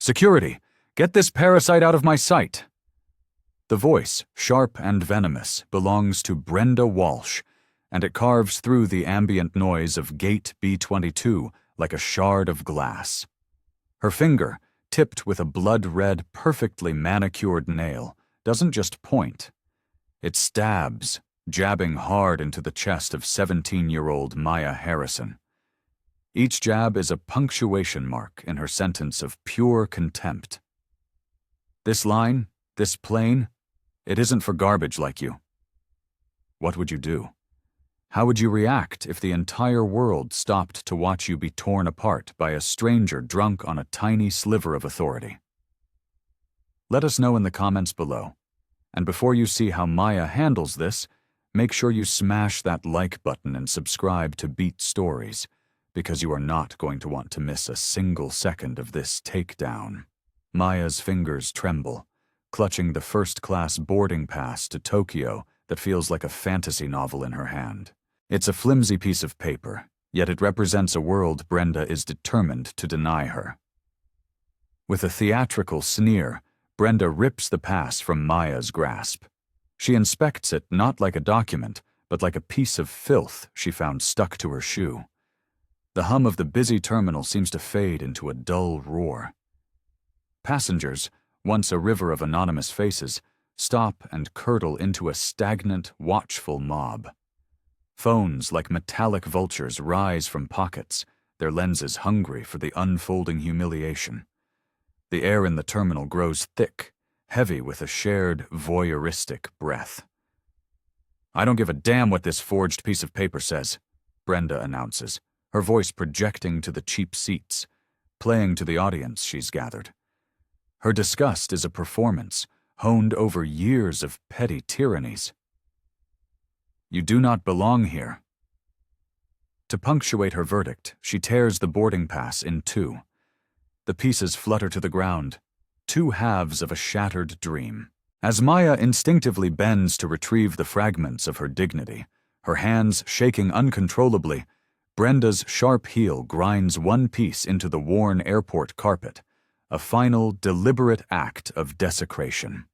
Security! Get this parasite out of my sight! The voice, sharp and venomous, belongs to Brenda Walsh, and it carves through the ambient noise of Gate B22 like a shard of glass. Her finger, tipped with a blood-red, perfectly manicured nail, doesn't just point. It stabs, jabbing hard into the chest of 17-year-old Maya Harrison. Each jab is a punctuation mark in her sentence of pure contempt. This line, this plane, it isn't for garbage like you. What would you do? How would you react if the entire world stopped to watch you be torn apart by a stranger drunk on a tiny sliver of authority? Let us know in the comments below. And before you see how Maya handles this, make sure you smash that like button and subscribe to Beat Stories, because you are not going to want to miss a single second of this takedown. Maya's fingers tremble, clutching the first-class boarding pass to Tokyo that feels like a fantasy novel in her hand. It's a flimsy piece of paper, yet it represents a world Brenda is determined to deny her. With a theatrical sneer, Brenda rips the pass from Maya's grasp. She inspects it not like a document, but like a piece of filth she found stuck to her shoe. The hum of the busy terminal seems to fade into a dull roar. Passengers, once a river of anonymous faces, stop and curdle into a stagnant, watchful mob. Phones like metallic vultures rise from pockets, their lenses hungry for the unfolding humiliation. The air in the terminal grows thick, heavy with a shared, voyeuristic breath. "I don't give a damn what this forged piece of paper says," Brenda announces, her voice projecting to the cheap seats, playing to the audience she's gathered. Her disgust is a performance, honed over years of petty tyrannies. "You do not belong here." To punctuate her verdict, she tears the boarding pass in two. The pieces flutter to the ground, two halves of a shattered dream. As Maya instinctively bends to retrieve the fragments of her dignity, her hands shaking uncontrollably, Brenda's sharp heel grinds one piece into the worn airport carpet, a final, deliberate act of desecration.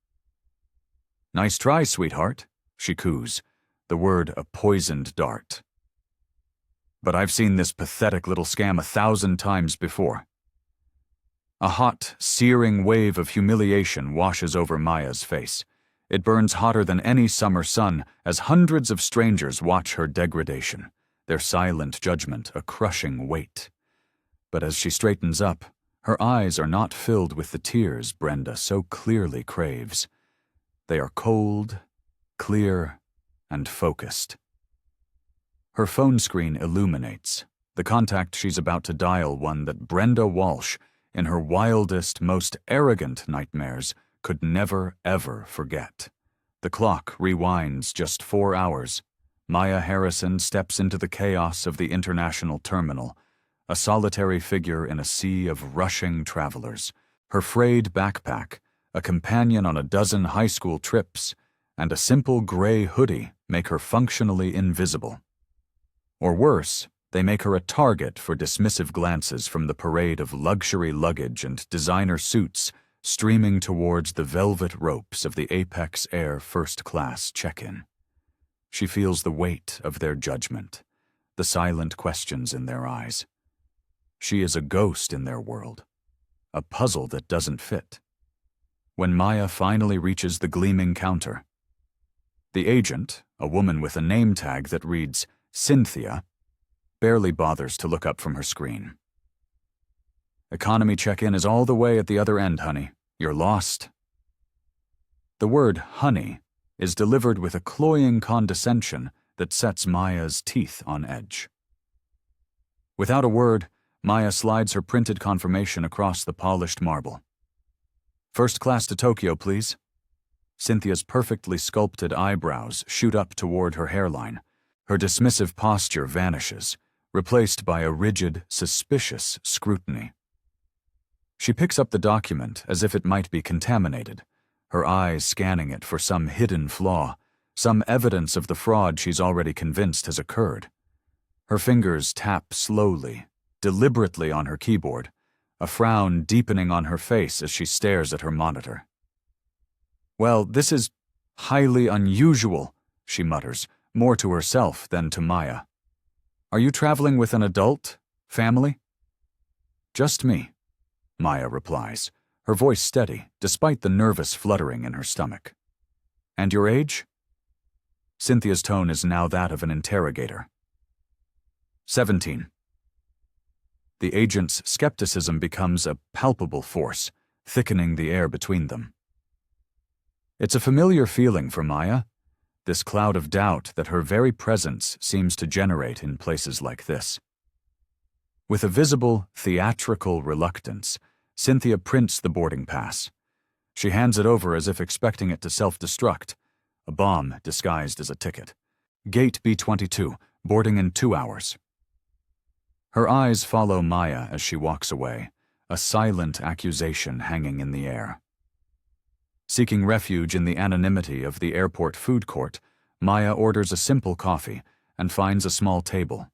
"Nice try, sweetheart," she coos, the word a poisoned dart. "But I've seen this pathetic little scam 1,000 times before." A hot, searing wave of humiliation washes over Maya's face. It burns hotter than any summer sun as hundreds of strangers watch her degradation, their silent judgment a crushing weight. But as she straightens up, her eyes are not filled with the tears Brenda so clearly craves. They are cold, clear, and focused. Her phone screen illuminates, the contact she's about to dial one that Brenda Walsh, in her wildest, most arrogant nightmares, could never, ever forget. The clock rewinds just 4 hours. Maya Harrison steps into the chaos of the international terminal, a solitary figure in a sea of rushing travelers. Her frayed backpack, a companion on a dozen high school trips, and a simple gray hoodie make her functionally invisible. Or worse, they make her a target for dismissive glances from the parade of luxury luggage and designer suits streaming towards the velvet ropes of the Apex Air first-class check-in. She feels the weight of their judgment, the silent questions in their eyes. She is a ghost in their world, a puzzle that doesn't fit. When Maya finally reaches the gleaming counter, the agent, a woman with a name tag that reads Cynthia, barely bothers to look up from her screen. "Economy check-in is all the way at the other end, honey. You're lost." The word honey is delivered with a cloying condescension that sets Maya's teeth on edge. Without a word, Maya slides her printed confirmation across the polished marble. "First class to Tokyo, please." Cynthia's perfectly sculpted eyebrows shoot up toward her hairline. Her dismissive posture vanishes, replaced by a rigid, suspicious scrutiny. She picks up the document as if it might be contaminated, her eyes scanning it for some hidden flaw, some evidence of the fraud she's already convinced has occurred. Her fingers tap slowly, deliberately on her keyboard, a frown deepening on her face as she stares at her monitor. "Well, this is highly unusual," she mutters, more to herself than to Maya. "Are you traveling with an adult? Family?" "Just me," Maya replies, her voice steady, despite the nervous fluttering in her stomach. "And your age?" Cynthia's tone is now that of an interrogator. 17. The agent's skepticism becomes a palpable force, thickening the air between them. It's a familiar feeling for Maya, this cloud of doubt that her very presence seems to generate in places like this. With a visible, theatrical reluctance, Cynthia prints the boarding pass. She hands it over as if expecting it to self-destruct, a bomb disguised as a ticket. Gate B22, boarding in 2 hours. Her eyes follow Maya as she walks away, a silent accusation hanging in the air. Seeking refuge in the anonymity of the airport food court, Maya orders a simple coffee and finds a small table.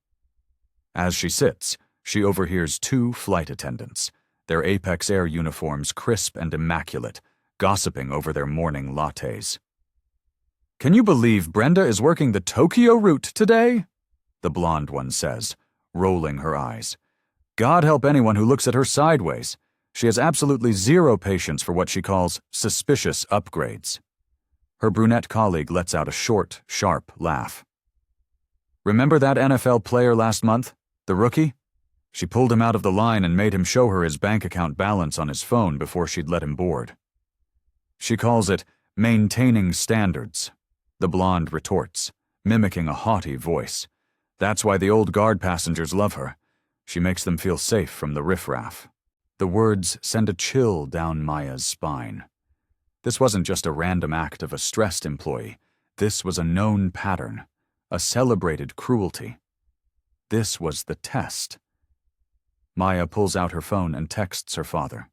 As she sits, she overhears 2 flight attendants, their Apex Air uniforms crisp and immaculate, gossiping over their morning lattes. "Can you believe Brenda is working the Tokyo route today?" the blonde one says, rolling her eyes. "God help anyone who looks at her sideways. She has absolutely zero patience for what she calls suspicious upgrades." Her brunette colleague lets out a short, sharp laugh. "Remember that NFL player last month? The rookie? She pulled him out of the line and made him show her his bank account balance on his phone before she'd let him board. She calls it maintaining standards," the blonde retorts, mimicking a haughty voice. "That's why the old guard passengers love her. She makes them feel safe from the riffraff." The words send a chill down Maya's spine. This wasn't just a random act of a stressed employee. This was a known pattern, a celebrated cruelty. This was the test. Maya pulls out her phone and texts her father.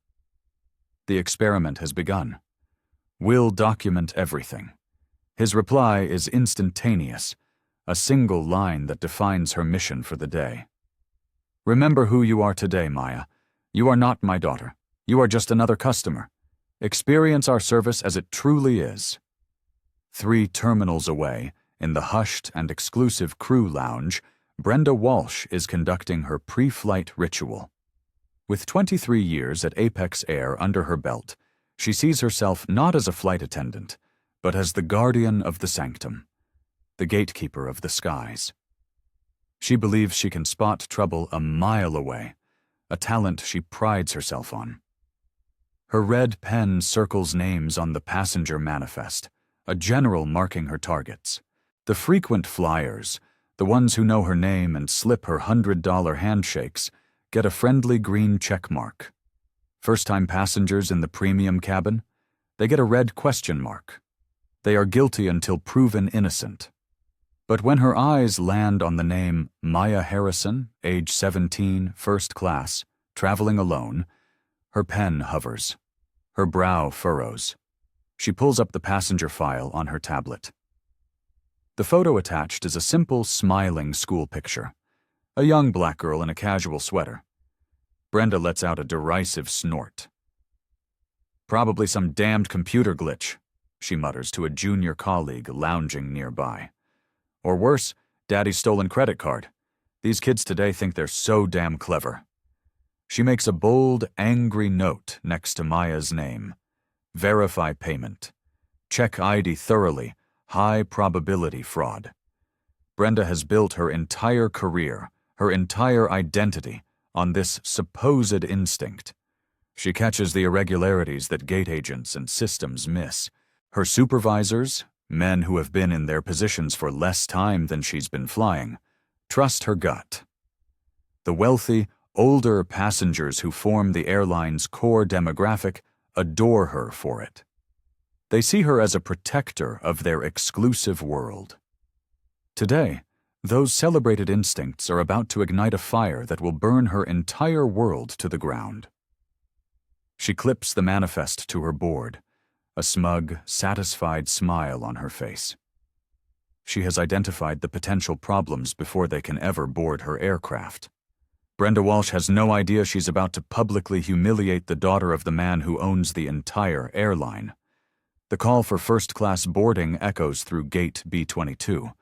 The experiment has begun. "We'll document everything." His reply is instantaneous, a single line that defines her mission for the day. "Remember who you are today, Maya. You are not my daughter. You are just another customer. Experience our service as it truly is." 3 terminals away, in the hushed and exclusive crew lounge, Brenda Walsh is conducting her pre-flight ritual. With 23 years at Apex Air under her belt, she sees herself not as a flight attendant, but as the guardian of the sanctum, the gatekeeper of the skies. She believes she can spot trouble a mile away, a talent she prides herself on. Her red pen circles names on the passenger manifest, a general marking her targets. The frequent flyers, the ones who know her name and slip her $100 handshakes, get a friendly green check mark. First-time passengers in the premium cabin, they get a red question mark. They are guilty until proven innocent. But when her eyes land on the name Maya Harrison, age 17, first class, traveling alone, her pen hovers. Her brow furrows. She pulls up the passenger file on her tablet. The photo attached is a simple, smiling school picture. A young black girl in a casual sweater. Brenda lets out a derisive snort. "Probably some damned computer glitch," she mutters to a junior colleague lounging nearby. "Or worse, Daddy's stolen credit card. These kids today think they're so damn clever." She makes a bold, angry note next to Maya's name. "Verify payment. Check ID thoroughly. High probability fraud." Brenda has built her entire career, her entire identity, on this supposed instinct. She catches the irregularities that gate agents and systems miss. Her supervisors, men who have been in their positions for less time than she's been flying, trust her gut. The wealthy, older passengers who form the airline's core demographic adore her for it. They see her as a protector of their exclusive world. Today, those celebrated instincts are about to ignite a fire that will burn her entire world to the ground. She clips the manifest to her board, a smug, satisfied smile on her face. She has identified the potential problems before they can ever board her aircraft. Brenda Walsh has no idea she's about to publicly humiliate the daughter of the man who owns the entire airline. The call for first-class boarding echoes through gate B-22.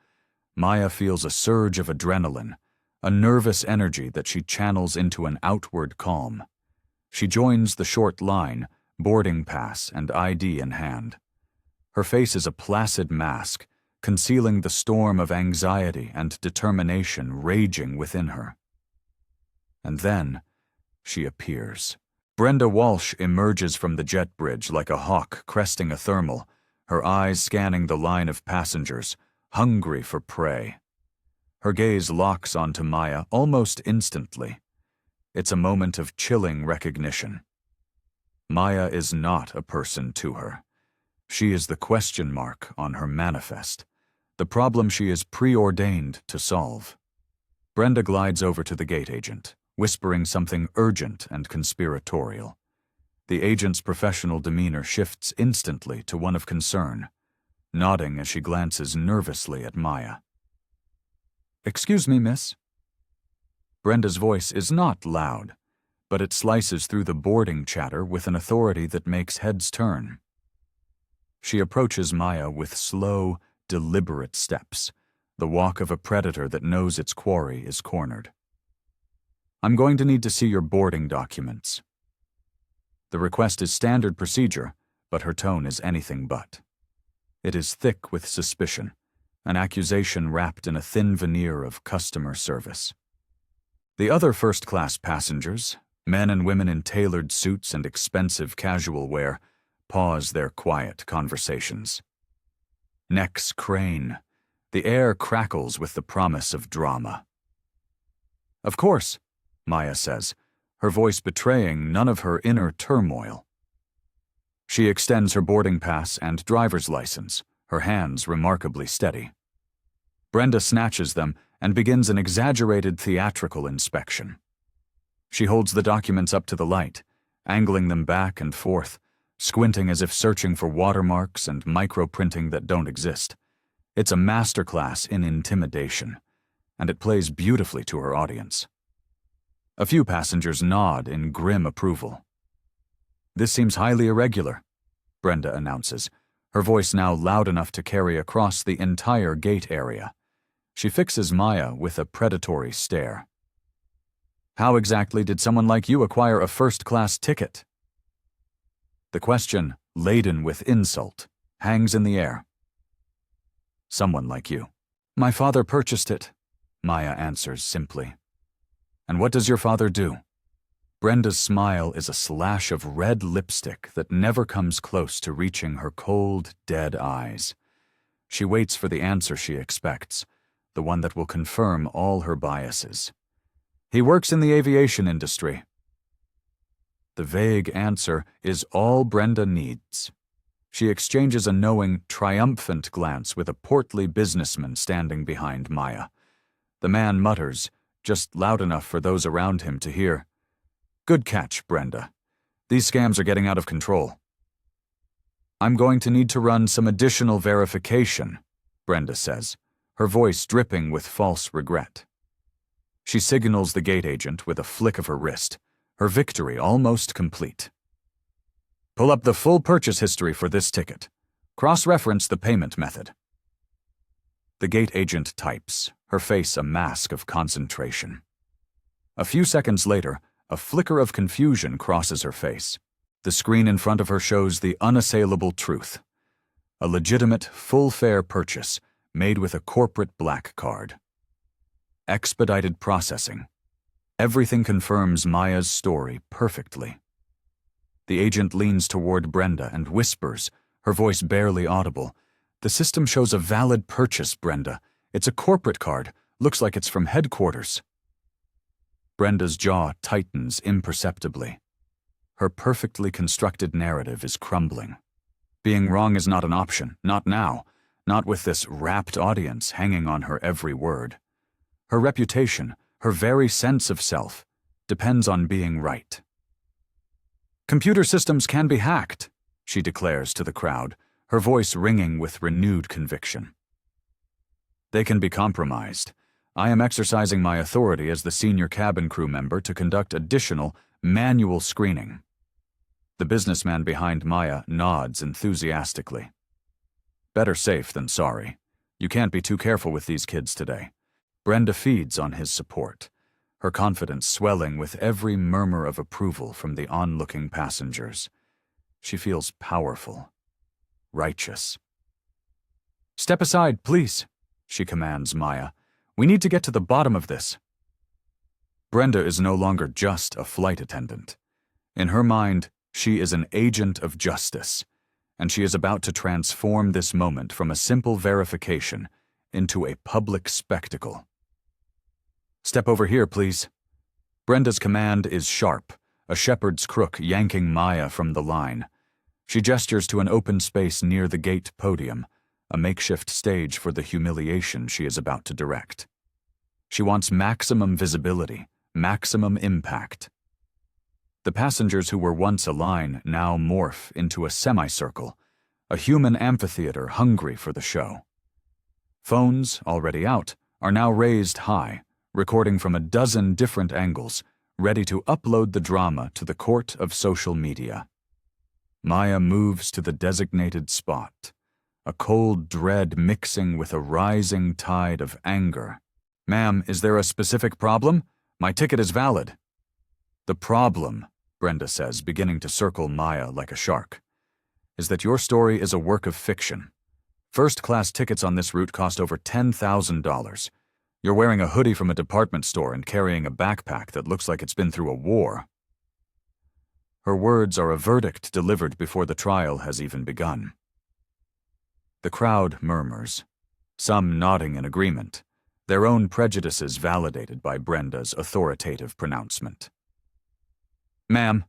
Maya feels a surge of adrenaline, a nervous energy that she channels into an outward calm. She joins the short line, boarding pass and ID in hand. Her face is a placid mask, concealing the storm of anxiety and determination raging within her. And then, she appears. Brenda Walsh emerges from the jet bridge like a hawk cresting a thermal, her eyes scanning the line of passengers, hungry for prey. Her gaze locks onto Maya almost instantly. It's a moment of chilling recognition. Maya is not a person to her. She is the question mark on her manifest, the problem she is preordained to solve. Brenda glides over to the gate agent, whispering something urgent and conspiratorial. The agent's professional demeanor shifts instantly to one of concern, nodding as she glances nervously at Maya. "Excuse me, miss." Brenda's voice is not loud, but it slices through the boarding chatter with an authority that makes heads turn. She approaches Maya with slow, deliberate steps, the walk of a predator that knows its quarry is cornered. "I'm going to need to see your boarding documents." The request is standard procedure, but her tone is anything but. It is thick with suspicion, an accusation wrapped in a thin veneer of customer service. The other first-class passengers, men and women in tailored suits and expensive casual wear, pause their quiet conversations. Necks crane. The air crackles with the promise of drama. "Of course," Maya says, her voice betraying none of her inner turmoil. She extends her boarding pass and driver's license, her hands remarkably steady. Brenda snatches them and begins an exaggerated theatrical inspection. She holds the documents up to the light, angling them back and forth, squinting as if searching for watermarks and microprinting that don't exist. It's a masterclass in intimidation, and it plays beautifully to her audience. A few passengers nod in grim approval. "This seems highly irregular," Brenda announces, her voice now loud enough to carry across the entire gate area. She fixes Maya with a predatory stare. "How exactly did someone like you acquire a first-class ticket?" The question, laden with insult, hangs in the air. "Someone like you." "My father purchased it," Maya answers simply. "And what does your father do?" Brenda's smile is a slash of red lipstick that never comes close to reaching her cold, dead eyes. She waits for the answer she expects, the one that will confirm all her biases. "He works in the aviation industry." The vague answer is all Brenda needs. She exchanges a knowing, triumphant glance with a portly businessman standing behind Maya. The man mutters, just loud enough for those around him to hear, "Good catch, Brenda. These scams are getting out of control." "I'm going to need to run some additional verification," Brenda says, her voice dripping with false regret. She signals the gate agent with a flick of her wrist, her victory almost complete. "Pull up the full purchase history for this ticket. Cross-reference the payment method." The gate agent types, her face a mask of concentration. A few seconds later, a flicker of confusion crosses her face. The screen in front of her shows the unassailable truth. A legitimate, full-fare purchase made with a corporate black card. Expedited processing. Everything confirms Maya's story perfectly. The agent leans toward Brenda and whispers, her voice barely audible, "The system shows a valid purchase, Brenda. It's a corporate card. Looks like it's from headquarters." Brenda's jaw tightens imperceptibly. Her perfectly constructed narrative is crumbling. Being wrong is not an option, not now, not with this rapt audience hanging on her every word. Her reputation, her very sense of self, depends on being right. "Computer systems can be hacked," she declares to the crowd, her voice ringing with renewed conviction. "They can be compromised. I am exercising my authority as the senior cabin crew member to conduct additional manual screening. The businessman behind Maya nods enthusiastically. Better safe than sorry. You can't be too careful with these kids today. Brenda feeds on his support, her confidence swelling with every murmur of approval from the onlooking passengers. She feels powerful, righteous. "Step aside, please," she commands Maya. "We need to get to the bottom of this." Brenda is no longer just a flight attendant. In her mind, she is an agent of justice, and she is about to transform this moment from a simple verification into a public spectacle. "Step over here, please." Brenda's command is sharp, a shepherd's crook yanking Maya from the line. She gestures to an open space near the gate podium, a makeshift stage for the humiliation she is about to direct. She wants maximum visibility, maximum impact. The passengers who were once a line now morph into a semicircle, a human amphitheater hungry for the show. Phones, already out, are now raised high, recording from a dozen different angles, ready to upload the drama to the court of social media. Maya moves to the designated spot, a cold dread mixing with a rising tide of anger. "Ma'am, is there a specific problem? My ticket is valid." "The problem," Brenda says, beginning to circle Maya like a shark, "is that your story is a work of fiction. First-class tickets on this route cost over $10,000. You're wearing a hoodie from a department store and carrying a backpack that looks like it's been through a war." Her words are a verdict delivered before the trial has even begun. The crowd murmurs, some nodding in agreement, their own prejudices validated by Brenda's authoritative pronouncement. "Ma'am,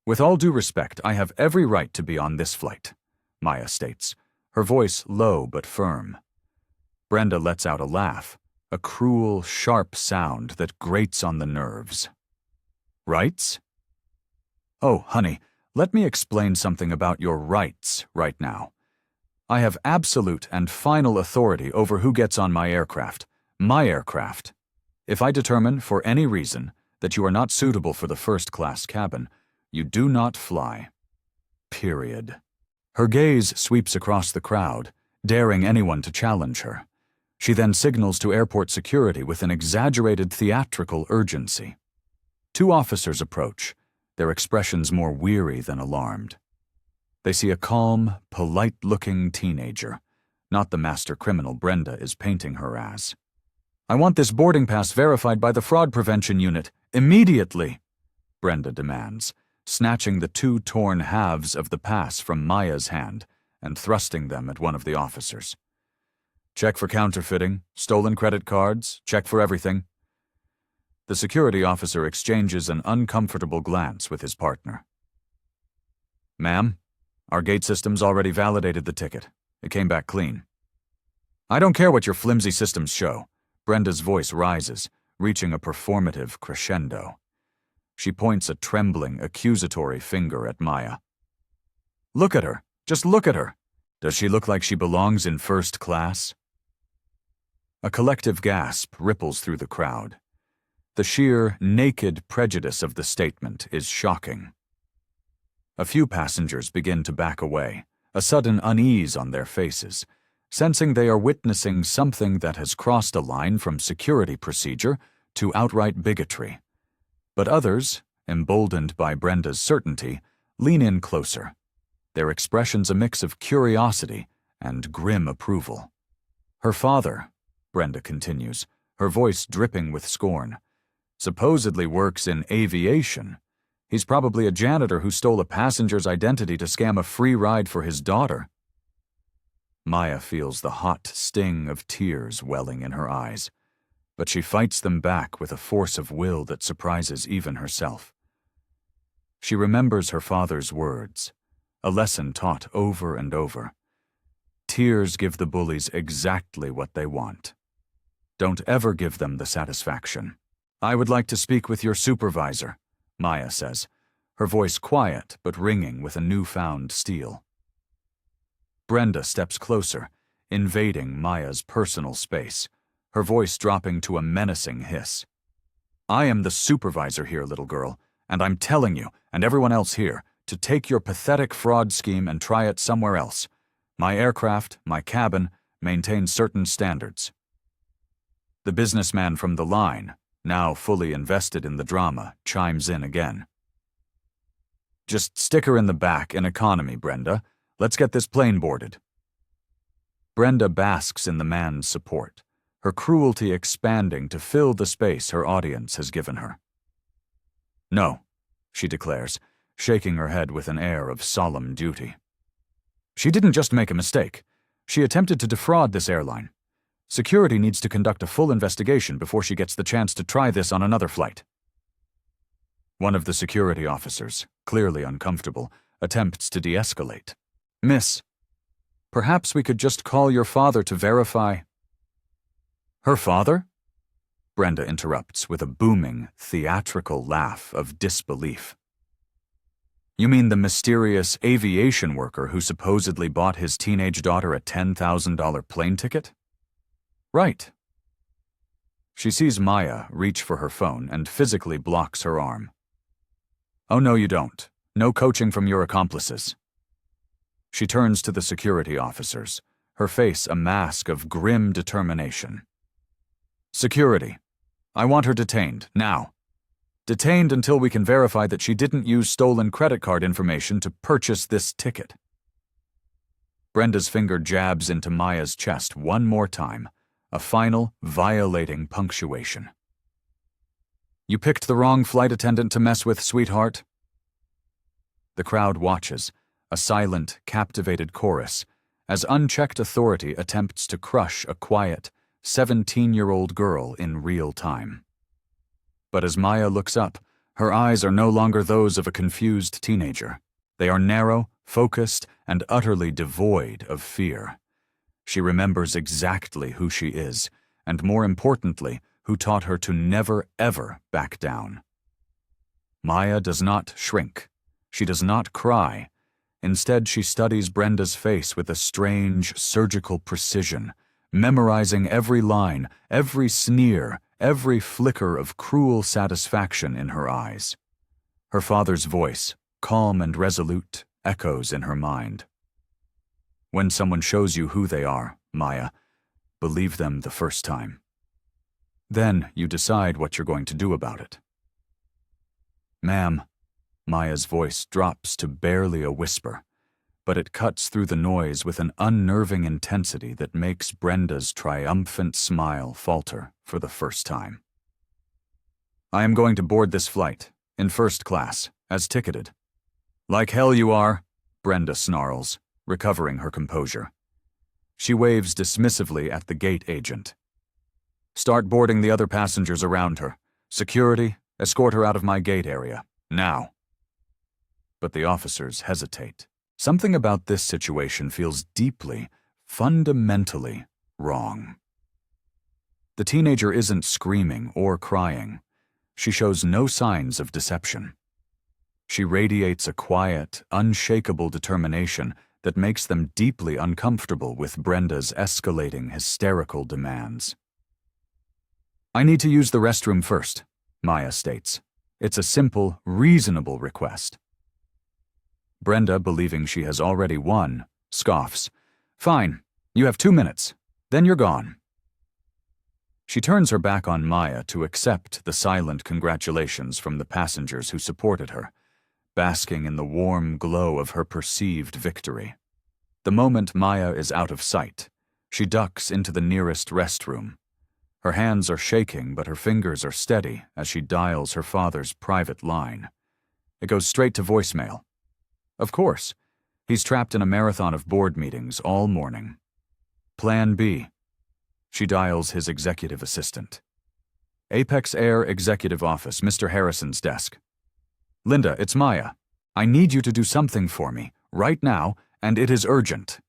with all due respect, I have every right to be on this flight," Maya states, her voice low but firm. Brenda lets out a laugh, a cruel, sharp sound that grates on the nerves. "Rights? Oh, honey, let me explain something about your rights right now. I have absolute and final authority over who gets on my aircraft. My aircraft. If I determine, for any reason, that you are not suitable for the first-class cabin, you do not fly. Period." Her gaze sweeps across the crowd, daring anyone to challenge her. She then signals to airport security with an exaggerated theatrical urgency. Two officers approach, their expressions more weary than alarmed. They see a calm, polite-looking teenager, not the master criminal Brenda is painting her as. "I want this boarding pass verified by the fraud prevention unit, immediately," Brenda demands, snatching the two torn halves of the pass from Maya's hand and thrusting them at one of the officers. "Check for counterfeiting, stolen credit cards, check for everything." The security officer exchanges an uncomfortable glance with his partner. "Ma'am, our gate system's already validated the ticket. It came back clean." "I don't care what your flimsy systems show." Brenda's voice rises, reaching a performative crescendo. She points a trembling, accusatory finger at Maya. "Look at her. Just look at her. Does she look like she belongs in first class?" A collective gasp ripples through the crowd. The sheer, naked prejudice of the statement is shocking. A few passengers begin to back away, a sudden unease on their faces, sensing they are witnessing something that has crossed a line from security procedure to outright bigotry. But others, emboldened by Brenda's certainty, lean in closer, their expressions a mix of curiosity and grim approval. "Her father," Brenda continues, her voice dripping with scorn, "supposedly works in aviation. He's probably a janitor who stole a passenger's identity to scam a free ride for his daughter." Maya feels the hot sting of tears welling in her eyes, but she fights them back with a force of will that surprises even herself. She remembers her father's words, a lesson taught over and over. Tears give the bullies exactly what they want. Don't ever give them the satisfaction. "I would like to speak with your supervisor," Maya says, her voice quiet but ringing with a newfound steel. Brenda steps closer, invading Maya's personal space, her voice dropping to a menacing hiss. "I am the supervisor here, little girl, and I'm telling you, and everyone else here, to take your pathetic fraud scheme and try it somewhere else. My aircraft, my cabin, maintain certain standards." The businessman from the line, now fully invested in the drama, chimes in again. "Just stick her in the back in economy, Brenda. Let's get this plane boarded." Brenda basks in the man's support, her cruelty expanding to fill the space her audience has given her. "No," she declares, shaking her head with an air of solemn duty. "She didn't just make a mistake. She attempted to defraud this airline. Security needs to conduct a full investigation before she gets the chance to try this on another flight." One of the security officers, clearly uncomfortable, attempts to de-escalate. "Miss, perhaps we could just call your father to verify—" "Her father?" Brenda interrupts with a booming, theatrical laugh of disbelief. "You mean the mysterious aviation worker who supposedly bought his teenage daughter a $10,000 plane ticket?" "Right." She sees Maya reach for her phone and physically blocks her arm. "Oh, no, you don't. No coaching from your accomplices." She turns to the security officers, her face a mask of grim determination. "Security, I want her detained, now. Detained until we can verify that she didn't use stolen credit card information to purchase this ticket." Brenda's finger jabs into Maya's chest one more time, a final, violating punctuation. "You picked the wrong flight attendant to mess with, sweetheart." The crowd watches, a silent, captivated chorus, as unchecked authority attempts to crush a quiet, 17-year-old girl in real time. But as Maya looks up, her eyes are no longer those of a confused teenager. They are narrow, focused, and utterly devoid of fear. She remembers exactly who she is, and more importantly, who taught her to never, ever back down. Maya does not shrink. She does not cry. Instead, she studies Brenda's face with a strange, surgical precision, memorizing every line, every sneer, every flicker of cruel satisfaction in her eyes. Her father's voice, calm and resolute, echoes in her mind. "When someone shows you who they are, Maya, believe them the first time. Then you decide what you're going to do about it." "Ma'am," Maya's voice drops to barely a whisper, but it cuts through the noise with an unnerving intensity that makes Brenda's triumphant smile falter for the first time. "I am going to board this flight, in first class, as ticketed." "Like hell you are," Brenda snarls, recovering her composure. She waves dismissively at the gate agent. "Start boarding the other passengers around her. Security, escort her out of my gate area, now." But the officers hesitate. Something about this situation feels deeply, fundamentally wrong. The teenager isn't screaming or crying. She shows no signs of deception. She radiates a quiet, unshakable determination that makes them deeply uncomfortable with Brenda's escalating, hysterical demands. "I need to use the restroom first," Maya states. It's a simple, reasonable request. Brenda, believing she has already won, scoffs. "Fine, you have 2 minutes. Then you're gone." She turns her back on Maya to accept the silent congratulations from the passengers who supported her, basking in the warm glow of her perceived victory. The moment Maya is out of sight, she ducks into the nearest restroom. Her hands are shaking, but her fingers are steady as she dials her father's private line. It goes straight to voicemail. Of course, he's trapped in a marathon of board meetings all morning. Plan B. She dials his executive assistant. "Apex Air Executive Office, Mr. Harrison's desk." "Linda, it's Maya. I need you to do something for me, right now, and it is urgent."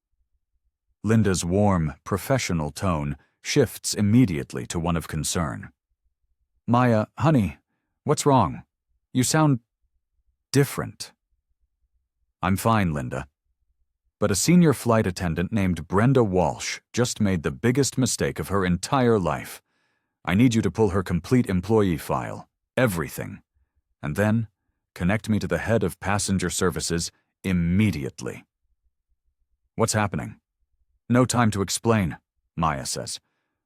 Linda's warm, professional tone shifts immediately to one of concern. "Maya, honey, what's wrong? You sound different." "I'm fine, Linda." But a senior flight attendant named Brenda Walsh just made the biggest mistake of her entire life. I need you to pull her complete employee file, everything, and then connect me to the head of passenger services immediately." "What's happening?" "No time to explain," Maya says,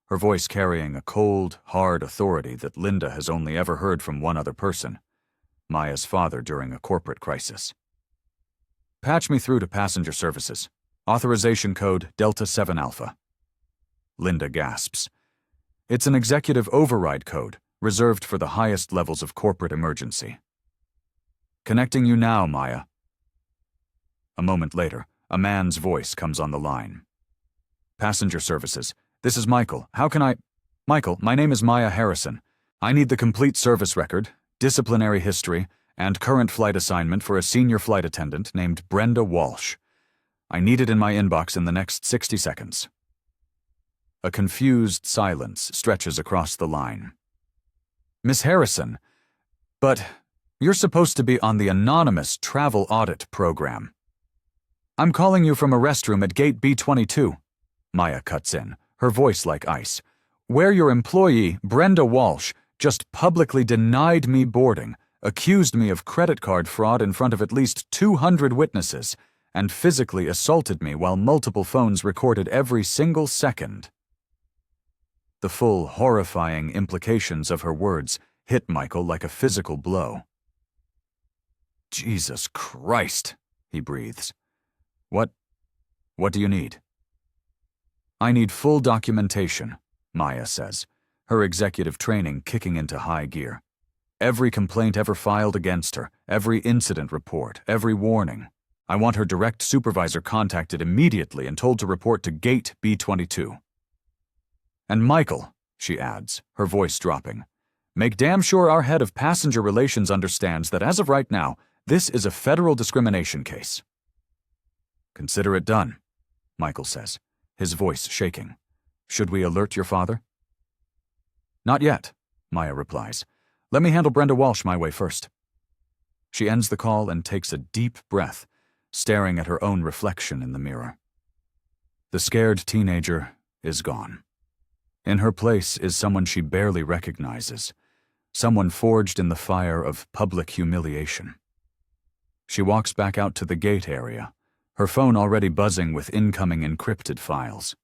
her voice carrying a cold, hard authority that Linda has only ever heard from one other person, Maya's father during a corporate crisis. "Patch me through to passenger services. Authorization code Delta 7 Alpha." Linda gasps. "It's an executive override code, reserved for the highest levels of corporate emergency." "Connecting you now, Maya." A moment later, a man's voice comes on the line. "Passenger services. This is Michael. How can I—" "Michael, my name is Maya Harrison. I need the complete service record, disciplinary history, and current flight assignment for a senior flight attendant named Brenda Walsh. I need it in my inbox in the next 60 seconds. A confused silence stretches across the line. "Miss Harrison, but you're supposed to be on the anonymous travel audit program." "I'm calling you from a restroom at gate B22. Maya cuts in, her voice like ice. "Where your employee, Brenda Walsh, just publicly denied me boarding, accused me of credit card fraud in front of at least 200 witnesses, and physically assaulted me while multiple phones recorded every single second." The full, horrifying implications of her words hit Michael like a physical blow. "Jesus Christ," he breathes. What do you need?" "I need full documentation," Maya says, her executive training kicking into high gear. "Every complaint ever filed against her, every incident report, every warning. I want her direct supervisor contacted immediately and told to report to gate B22. And Michael," she adds, her voice dropping, "make damn sure our head of passenger relations understands that as of right now, this is a federal discrimination case." "Consider it done," Michael says, his voice shaking. "Should we alert your father?" "Not yet," Maya replies. "Let me handle Brenda Walsh my way first." She ends the call and takes a deep breath, staring at her own reflection in the mirror. The scared teenager is gone. In her place is someone she barely recognizes, someone forged in the fire of public humiliation. She walks back out to the gate area, her phone already buzzing with incoming encrypted files.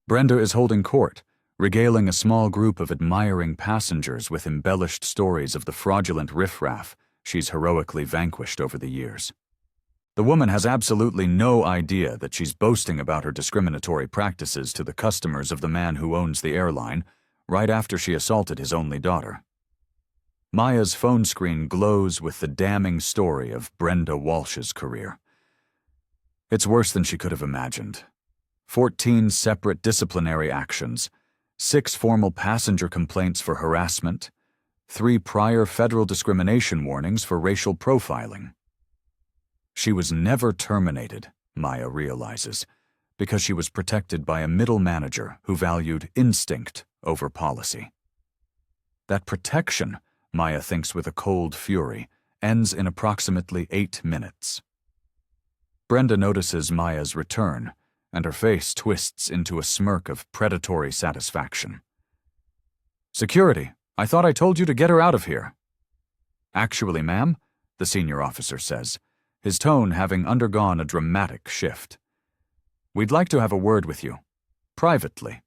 Brenda is holding court, regaling a small group of admiring passengers with embellished stories of the fraudulent riffraff she's heroically vanquished over the years. The woman has absolutely no idea that she's boasting about her discriminatory practices to the customers of the man who owns the airline right after she assaulted his only daughter. Maya's phone screen glows with the damning story of Brenda Walsh's career. It's worse than she could have imagined. 14 separate disciplinary actions, 6 formal passenger complaints for harassment, 3 prior federal discrimination warnings for racial profiling. She was never terminated, Maya realizes, because she was protected by a middle manager who valued instinct over policy. That protection, Maya thinks with a cold fury, ends in approximately 8 minutes. Brenda notices Maya's return, and her face twists into a smirk of predatory satisfaction. "Security, I thought I told you to get her out of here." "Actually, ma'am," the senior officer says, his tone having undergone a dramatic shift. "We'd like to have a word with you. Privately."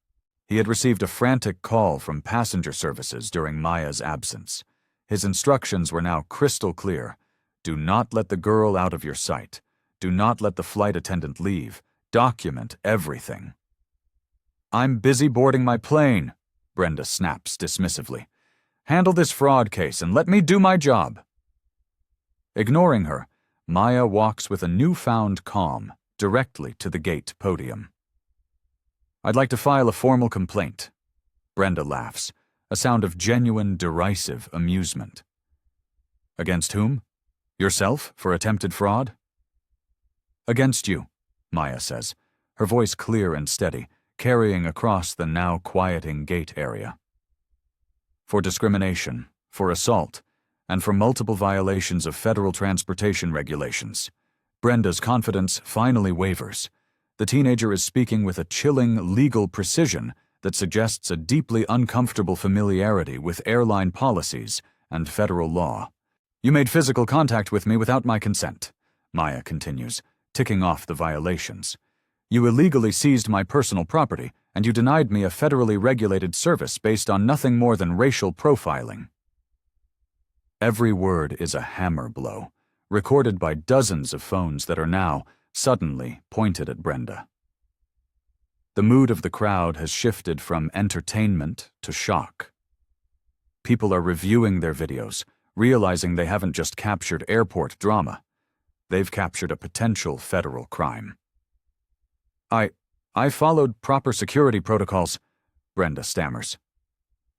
He had received a frantic call from passenger services during Maya's absence. His instructions were now crystal clear. Do not let the girl out of your sight. Do not let the flight attendant leave. Document everything. "I'm busy boarding my plane," Brenda snaps dismissively. "Handle this fraud case and let me do my job." Ignoring her, Maya walks with a newfound calm directly to the gate podium. "I'd like to file a formal complaint." Brenda laughs, a sound of genuine, derisive amusement. "Against whom? Yourself for attempted fraud?" "Against you," Maya says, her voice clear and steady, carrying across the now quieting gate area. "For discrimination, for assault, and for multiple violations of federal transportation regulations. Brenda's confidence finally wavers. The teenager is speaking with a chilling legal precision that suggests a deeply uncomfortable familiarity with airline policies and federal law. "You made physical contact with me without my consent," Maya continues, ticking off the violations. "You illegally seized my personal property, and you denied me a federally regulated service based on nothing more than racial profiling." Every word is a hammer blow, recorded by dozens of phones that are now, suddenly, pointed at Brenda. The mood of the crowd has shifted from entertainment to shock. People are reviewing their videos, realizing they haven't just captured airport drama. They've captured a potential federal crime. I followed proper security protocols," Brenda stammers.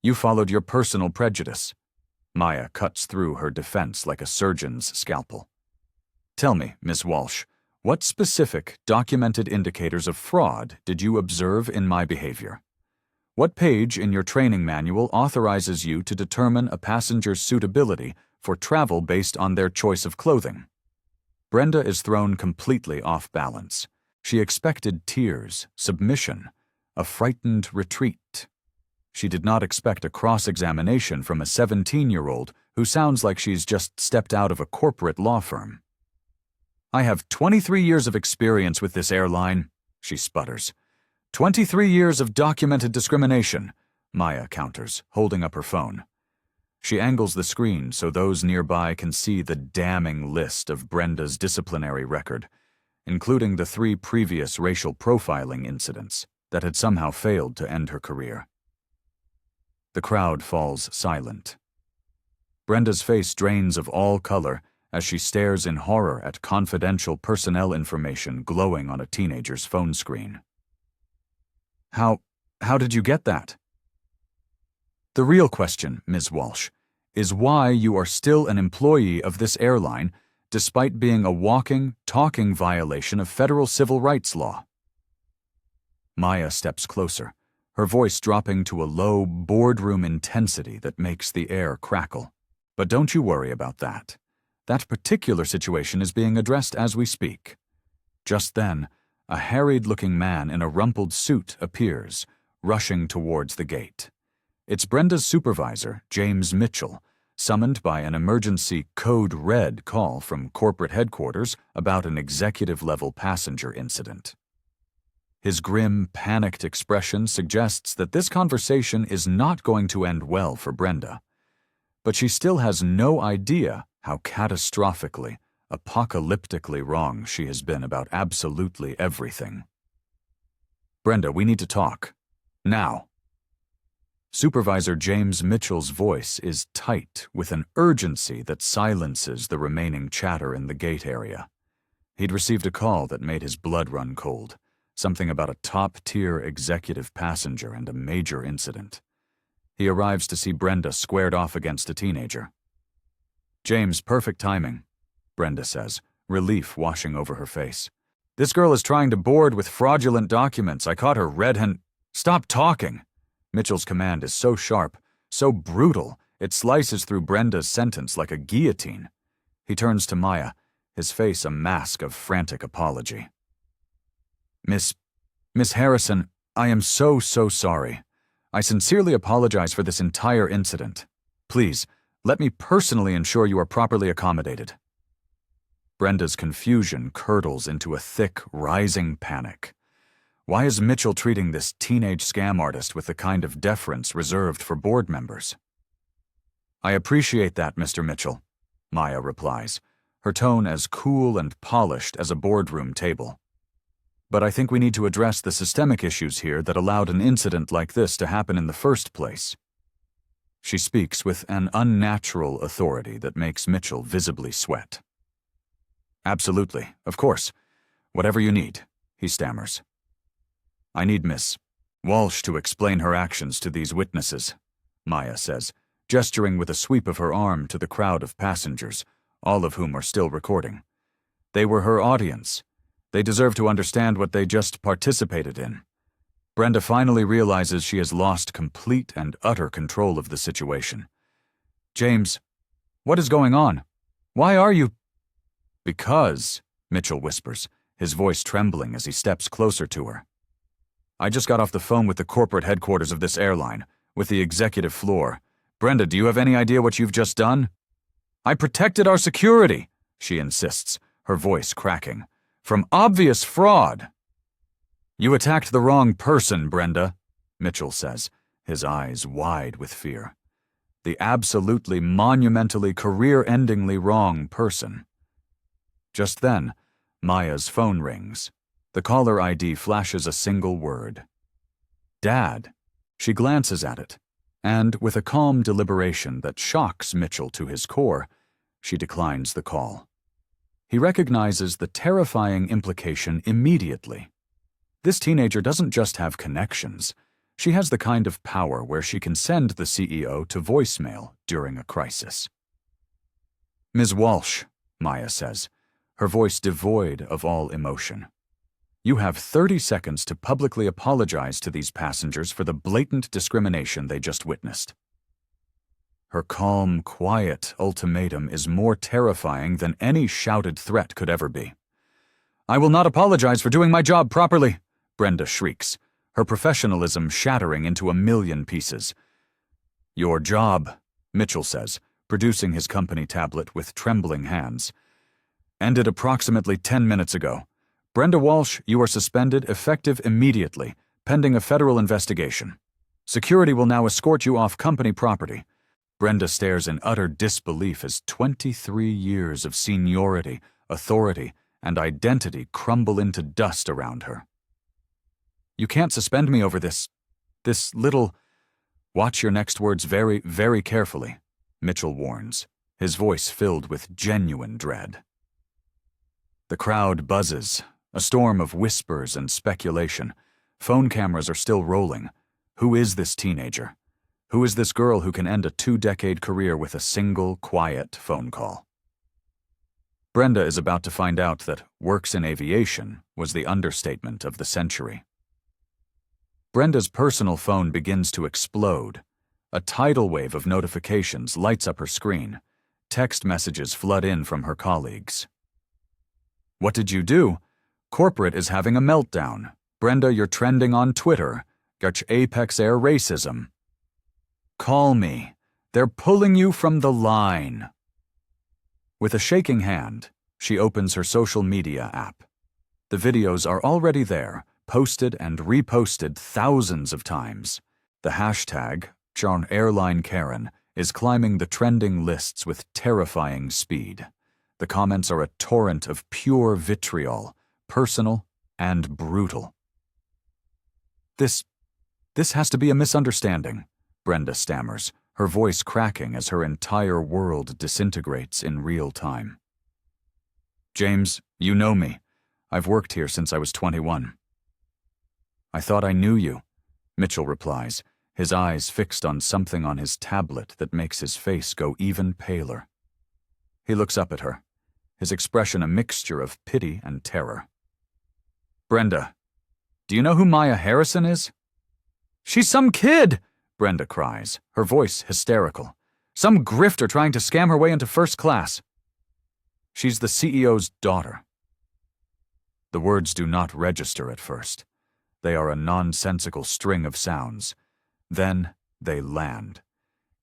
"You followed your personal prejudice." Maya cuts through her defense like a surgeon's scalpel. "Tell me, Miss Walsh, what specific, documented indicators of fraud did you observe in my behavior? What page in your training manual authorizes you to determine a passenger's suitability for travel based on their choice of clothing?" Brenda is thrown completely off balance. She expected tears, submission, a frightened retreat. She did not expect a cross-examination from a 17-year-old who sounds like she's just stepped out of a corporate law firm. "I have 23 years of experience with this airline," she sputters. 23 years of documented discrimination," Maya counters, holding up her phone. She angles the screen so those nearby can see the damning list of Brenda's disciplinary record, including the 3 previous racial profiling incidents that had somehow failed to end her career. The crowd falls silent. Brenda's face drains of all color as she stares in horror at confidential personnel information glowing on a teenager's phone screen. How did you get that?" "The real question, Ms. Walsh, is why you are still an employee of this airline despite being a walking, talking violation of federal civil rights law." Maya steps closer, her voice dropping to a low, boardroom intensity that makes the air crackle. "But don't you worry about that. That particular situation is being addressed as we speak." Just then, a harried-looking man in a rumpled suit appears, rushing towards the gate. It's Brenda's supervisor, James Mitchell, summoned by an emergency Code Red call from corporate headquarters about an executive-level passenger incident. His grim, panicked expression suggests that this conversation is not going to end well for Brenda. But she still has no idea how catastrophically, apocalyptically wrong she has been about absolutely everything. "Brenda, we need to talk. Now." Supervisor James Mitchell's voice is tight with an urgency that silences the remaining chatter in the gate area. He'd received a call that made his blood run cold, something about a top-tier executive passenger and a major incident. He arrives to see Brenda squared off against a teenager. "James, perfect timing," Brenda says, relief washing over her face. "This girl is trying to board with fraudulent documents. I caught her red-handed—" "Stop talking!" Mitchell's command is so sharp, so brutal, it slices through Brenda's sentence like a guillotine. He turns to Maya, his face a mask of frantic apology. Miss Harrison, I am so sorry. I sincerely apologize for this entire incident. Please, let me personally ensure you are properly accommodated." Brenda's confusion curdles into a thick, rising panic. Why is Mitchell treating this teenage scam artist with the kind of deference reserved for board members? "I appreciate that, Mr. Mitchell," Maya replies, her tone as cool and polished as a boardroom table. "But I think we need to address the systemic issues here that allowed an incident like this to happen in the first place." She speaks with an unnatural authority that makes Mitchell visibly sweat. "Absolutely, of course. Whatever you need," he stammers. "I need Miss Walsh to explain her actions to these witnesses," Maya says, gesturing with a sweep of her arm to the crowd of passengers, all of whom are still recording. "They were her audience. They deserve to understand what they just participated in." Brenda finally realizes she has lost complete and utter control of the situation. "James, what is going on? Why are you—" "Because," Mitchell whispers, his voice trembling as he steps closer to her. I just got off the phone with the corporate headquarters of this airline, with the executive floor. Brenda, do you have any idea what you've just done? I protected our security, she insists, her voice cracking, from obvious fraud. You attacked the wrong person, Brenda, Mitchell says, his eyes wide with fear. The absolutely monumentally career-endingly wrong person. Just then, Maya's phone rings. The caller ID flashes a single word. Dad. She glances at it, and with a calm deliberation that shocks Mitchell to his core, she declines the call. He recognizes the terrifying implication immediately. This teenager doesn't just have connections. She has the kind of power where she can send the CEO to voicemail during a crisis. Ms. Walsh, Maya says, her voice devoid of all emotion. You have 30 seconds to publicly apologize to these passengers for the blatant discrimination they just witnessed. Her calm, quiet ultimatum is more terrifying than any shouted threat could ever be. I will not apologize for doing my job properly, Brenda shrieks, her professionalism shattering into a million pieces. Your job, Mitchell says, producing his company tablet with trembling hands, ended approximately 10 minutes ago. Brenda Walsh, you are suspended effective immediately, pending a federal investigation. Security will now escort you off company property. Brenda stares in utter disbelief as 23 years of seniority, authority, and identity crumble into dust around her. You can't suspend me over this little... Watch your next words very, very carefully, Mitchell warns, his voice filled with genuine dread. The crowd buzzes, a storm of whispers and speculation. Phone cameras are still rolling. Who is this teenager? Who is this girl who can end a 2-decade career with a single, quiet phone call? Brenda is about to find out that works in aviation was the understatement of the century. Brenda's personal phone begins to explode. A tidal wave of notifications lights up her screen. Text messages flood in from her colleagues. What did you do? Corporate is having a meltdown. Brenda, you're trending on Twitter. Got Apex Air racism. Call me. They're pulling you from the line. With a shaking hand, she opens her social media app. The videos are already there, posted and reposted thousands of times. The hashtag, Airline Karen, is climbing the trending lists with terrifying speed. The comments are a torrent of pure vitriol, personal and brutal. This has to be a misunderstanding, Brenda stammers, her voice cracking as her entire world disintegrates in real time. James, you know me. I've worked here since I was 21. I thought I knew you, Mitchell replies, his eyes fixed on something on his tablet that makes his face go even paler. He looks up at her, his expression a mixture of pity and terror. Brenda, do you know who Maya Harrison is? She's some kid, Brenda cries, her voice hysterical. Some grifter trying to scam her way into first class. She's the CEO's daughter. The words do not register at first. They are a nonsensical string of sounds. Then they land.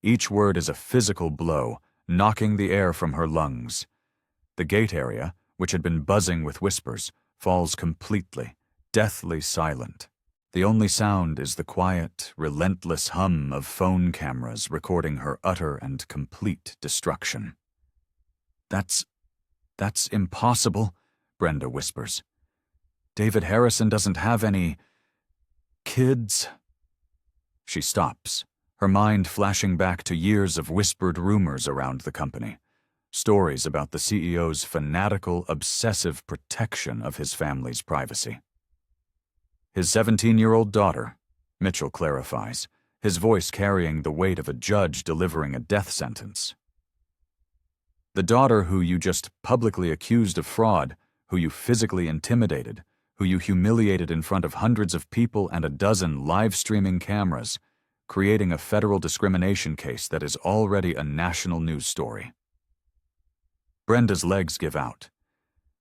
Each word is a physical blow, knocking the air from her lungs. The gate area, which had been buzzing with whispers, falls completely, deathly silent. The only sound is the quiet, relentless hum of phone cameras recording her utter and complete destruction. That's impossible, Brenda whispers. David Harrison doesn't have any kids. She stops, her mind flashing back to years of whispered rumors around the company. Stories about the CEO's fanatical, obsessive protection of his family's privacy. His 17-year-old daughter, Mitchell clarifies, his voice carrying the weight of a judge delivering a death sentence. The daughter who you just publicly accused of fraud, who you physically intimidated, who you humiliated in front of hundreds of people and a dozen live-streaming cameras, creating a federal discrimination case that is already a national news story. Brenda's legs give out.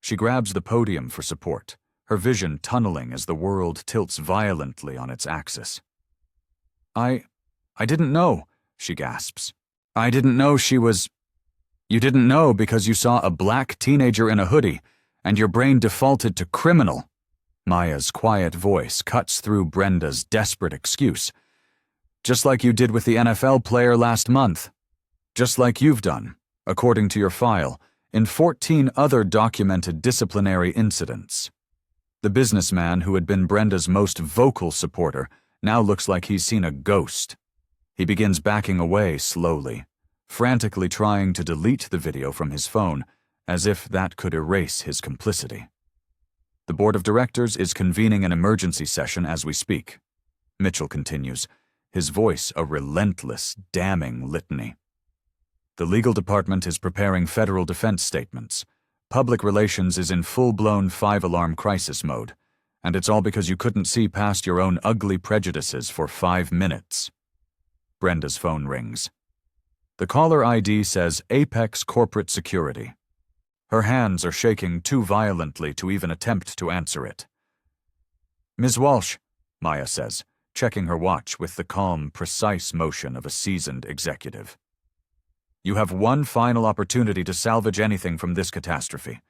She grabs the podium for support, her vision tunneling as the world tilts violently on its axis. I didn't know, she gasps. I didn't know she was... You didn't know because you saw a black teenager in a hoodie, and your brain defaulted to criminal. Maya's quiet voice cuts through Brenda's desperate excuse. Just like you did with the NFL player last month. Just like you've done, according to your file, in 14 other documented disciplinary incidents. The businessman who had been Brenda's most vocal supporter now looks like he's seen a ghost. He begins backing away slowly, frantically trying to delete the video from his phone, as if that could erase his complicity. The board of directors is convening an emergency session as we speak. Mitchell continues, his voice a relentless, damning litany. The legal department is preparing federal defense statements. Public relations is in full-blown 5-alarm crisis mode, and it's all because you couldn't see past your own ugly prejudices for 5 minutes. Brenda's phone rings. The caller ID says Apex Corporate Security. Her hands are shaking too violently to even attempt to answer it. Ms. Walsh, Maya says, checking her watch with the calm, precise motion of a seasoned executive. You have one final opportunity to salvage anything from this catastrophe.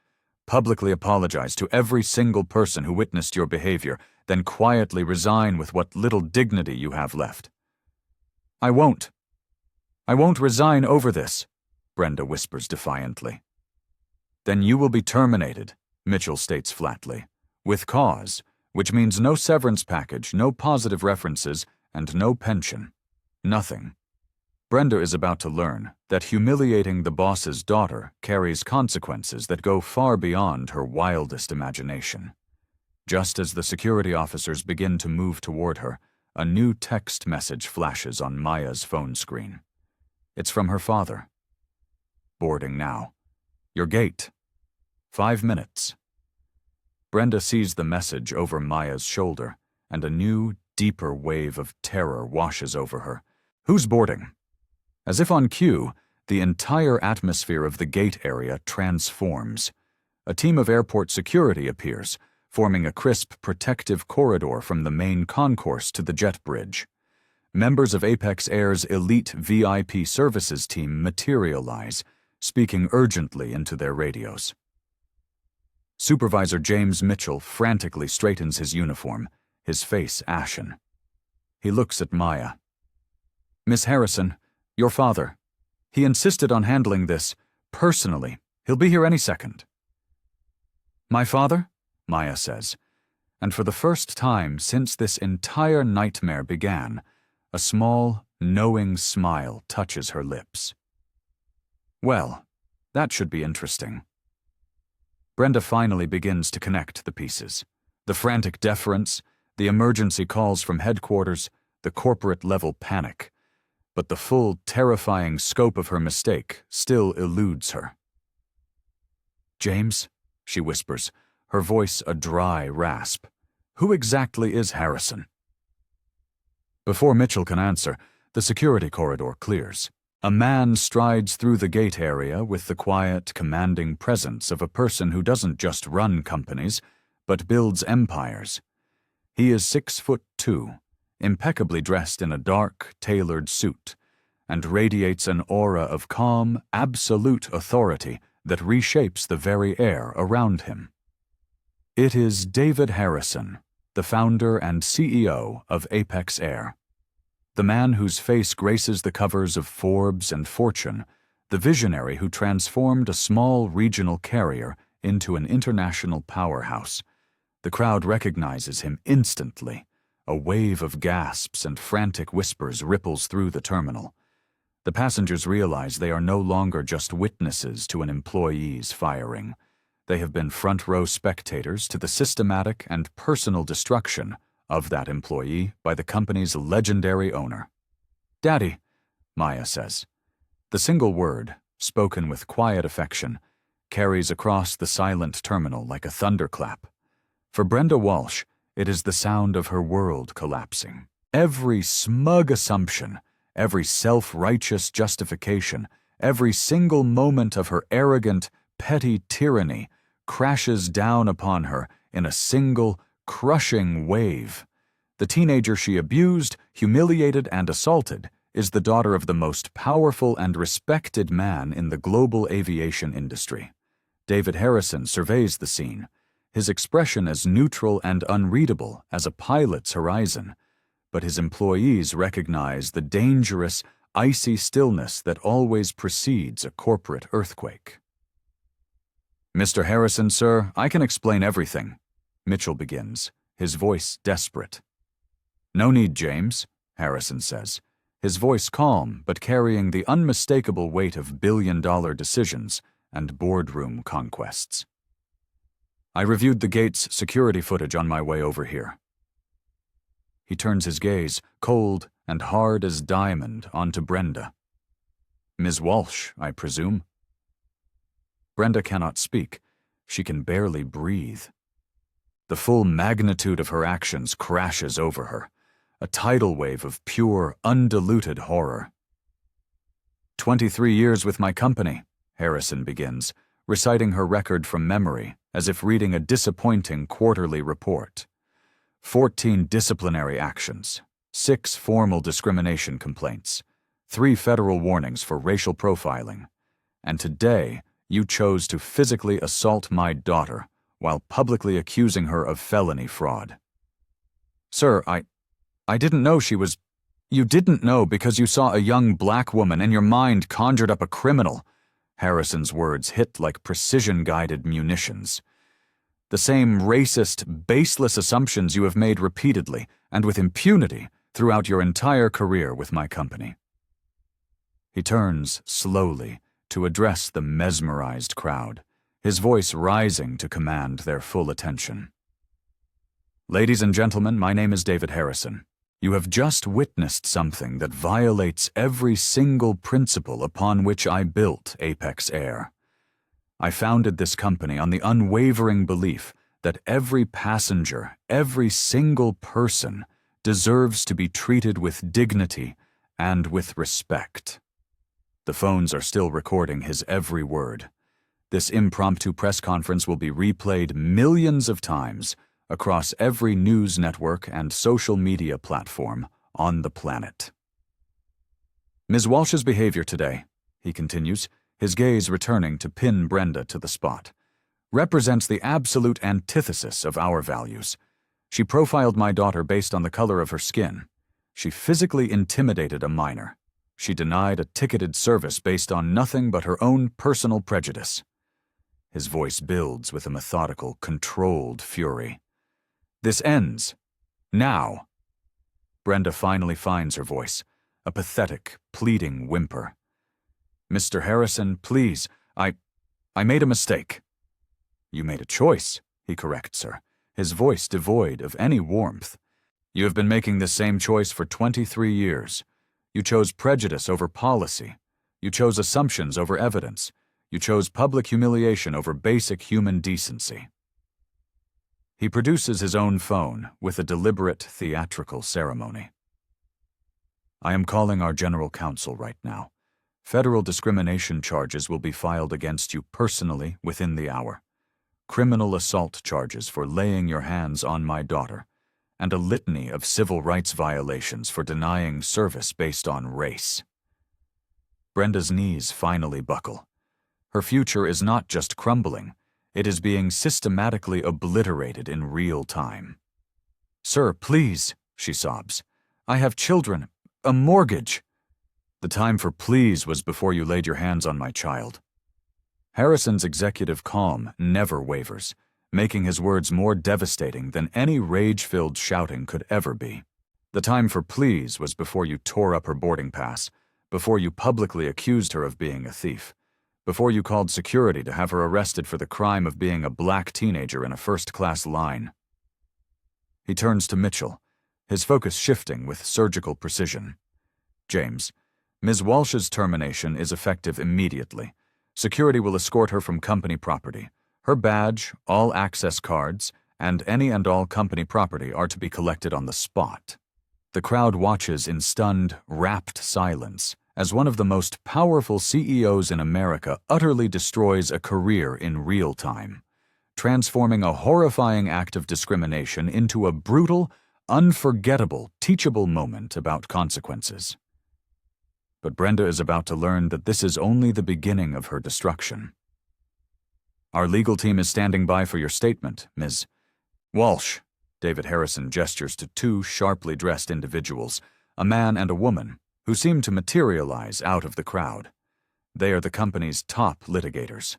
Publicly apologize to every single person who witnessed your behavior, then quietly resign with what little dignity you have left. I won't. I won't resign over this, Brenda whispers defiantly. Then you will be terminated, Mitchell states flatly, with cause, which means no severance package, no positive references, and no pension. Nothing. Brenda is about to learn that humiliating the boss's daughter carries consequences that go far beyond her wildest imagination. Just as the security officers begin to move toward her, a new text message flashes on Maya's phone screen. It's from her father. Boarding now. Your gate. 5 minutes. Brenda sees the message over Maya's shoulder, and a new, deeper wave of terror washes over her. Who's boarding? As if on cue, the entire atmosphere of the gate area transforms. A team of airport security appears, forming a crisp, protective corridor from the main concourse to the jet bridge. Members of Apex Air's elite VIP services team materialize, speaking urgently into their radios. Supervisor James Mitchell frantically straightens his uniform, his face ashen. He looks at Maya. Miss Harrison, your father. He insisted on handling this, personally. He'll be here any second. My father? Maya says, and for the first time since this entire nightmare began, a small, knowing smile touches her lips. Well, that should be interesting. Brenda finally begins to connect the pieces. The frantic deference, the emergency calls from headquarters, the corporate-level panic. But the full, terrifying scope of her mistake still eludes her. James, she whispers, her voice a dry rasp. Who exactly is Harrison? Before Mitchell can answer, the security corridor clears. A man strides through the gate area with the quiet, commanding presence of a person who doesn't just run companies, but builds empires. He is 6'2", impeccably dressed in a dark, tailored suit, and radiates an aura of calm, absolute authority that reshapes the very air around him. It is David Harrison, the founder and CEO of Apex Air. The man whose face graces the covers of Forbes and Fortune, the visionary who transformed a small regional carrier into an international powerhouse. The crowd recognizes him instantly. A wave of gasps and frantic whispers ripples through the terminal. The passengers realize they are no longer just witnesses to an employee's firing. They have been front-row spectators to the systematic and personal destruction of that employee by the company's legendary owner. Daddy, Maya says. The single word, spoken with quiet affection, carries across the silent terminal like a thunderclap. For Brenda Walsh, it is the sound of her world collapsing. Every smug assumption, every self-righteous justification, every single moment of her arrogant, petty tyranny crashes down upon her in a single, crushing wave. The teenager she abused, humiliated, and assaulted is the daughter of the most powerful and respected man in the global aviation industry. David Harrison surveys the scene, his expression as neutral and unreadable as a pilot's horizon, but his employees recognize the dangerous, icy stillness that always precedes a corporate earthquake. "Mr. Harrison, sir, I can explain everything," Mitchell begins, his voice desperate. "No need, James," Harrison says, his voice calm but carrying the unmistakable weight of billion-dollar decisions and boardroom conquests. "I reviewed the gate's security footage on my way over here." He turns his gaze, cold and hard as diamond, onto Brenda. "Ms. Walsh, I presume?" Brenda cannot speak. She can barely breathe. The full magnitude of her actions crashes over her, a tidal wave of pure, undiluted horror. 23 years with my company," Harrison begins, reciting her record from memory as if reading a disappointing quarterly report. 14 disciplinary actions, 6 formal discrimination complaints, 3 federal warnings for racial profiling, and today you chose to physically assault my daughter while publicly accusing her of felony fraud. "Sir, I didn't know she was—" "You didn't know because you saw a young black woman and your mind conjured up a criminal." Harrison's words hit like precision-guided munitions. "The same racist, baseless assumptions you have made repeatedly and with impunity throughout your entire career with my company." He turns slowly to address the mesmerized crowd, his voice rising to command their full attention. "Ladies and gentlemen, my name is David Harrison. You have just witnessed something that violates every single principle upon which I built Apex Air. I founded this company on the unwavering belief that every passenger, every single person, deserves to be treated with dignity and with respect." The phones are still recording his every word. This impromptu press conference will be replayed millions of times across every news network and social media platform on the planet. "Ms. Walsh's behavior today," he continues, his gaze returning to pin Brenda to the spot, "represents the absolute antithesis of our values. She profiled my daughter based on the color of her skin. She physically intimidated a minor. She denied a ticketed service based on nothing but her own personal prejudice." His voice builds with a methodical, controlled fury. "This ends. Now." Brenda finally finds her voice, a pathetic, pleading whimper. "Mr. Harrison, please, I made a mistake." "You made a choice," he corrects her, his voice devoid of any warmth. "You have been making this same choice for 23 years. You chose prejudice over policy. You chose assumptions over evidence. You chose public humiliation over basic human decency." He produces his own phone with a deliberate theatrical ceremony. "I am calling our general counsel right now. Federal discrimination charges will be filed against you personally within the hour. Criminal assault charges for laying your hands on my daughter, and a litany of civil rights violations for denying service based on race." Brenda's knees finally buckle. Her future is not just crumbling, it is being systematically obliterated in real time. "Sir, please," she sobs. "I have children, a mortgage." "The time for please was before you laid your hands on my child." Harrison's executive calm never wavers, making his words more devastating than any rage-filled shouting could ever be. "The time for please was before you tore up her boarding pass, before you publicly accused her of being a thief, before you called security to have her arrested for the crime of being a black teenager in a first-class line." He turns to Mitchell, his focus shifting with surgical precision. "James, Ms. Walsh's termination is effective immediately. Security will escort her from company property. Her badge, all access cards, and any and all company property are to be collected on the spot." The crowd watches in stunned, rapt silence as one of the most powerful CEOs in America utterly destroys a career in real time. transforming a horrifying act of discrimination into a brutal, unforgettable, teachable moment about consequences. But Brenda is about to learn that this is only the beginning of her destruction. "Our legal team is standing by for your statement, Ms. Walsh." David Harrison gestures to two sharply dressed individuals, a man and a woman, who seem to materialize out of the crowd. They are the company's top litigators.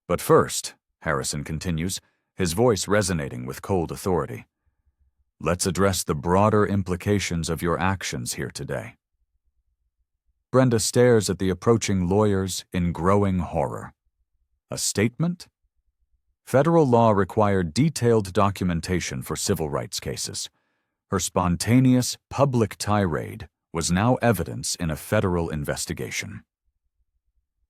"But first," Harrison continues, his voice resonating with cold authority, "let's address the broader implications of your actions here today." Brenda stares at the approaching lawyers in growing horror. A statement? Federal law required detailed documentation for civil rights cases. Her spontaneous, public tirade was now evidence in a federal investigation.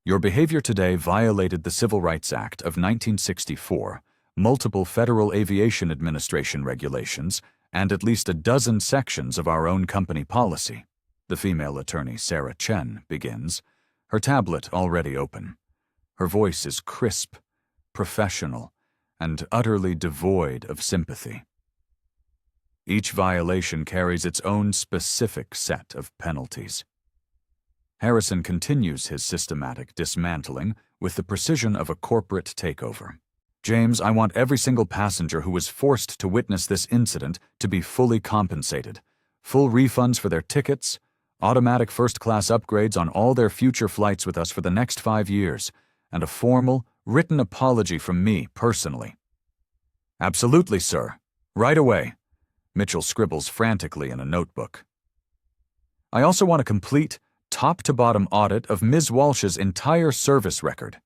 "Your behavior today violated the Civil Rights Act of 1964, multiple Federal Aviation Administration regulations, and at least a dozen sections of our own company policy," the female attorney Sarah Chen begins, her tablet already open. Her voice is crisp, professional, and utterly devoid of sympathy. Each violation carries its own specific set of penalties. Harrison continues his systematic dismantling with the precision of a corporate takeover. "James, I want every single passenger who was forced to witness this incident to be fully compensated. Full refunds for their tickets, automatic first-class upgrades on all their future flights with us for the next 5 years, and a formal, written apology from me personally." "Absolutely, sir. Right away." Mitchell scribbles frantically in a notebook. "I also want a complete, top-to-bottom audit of Ms. Walsh's entire service record,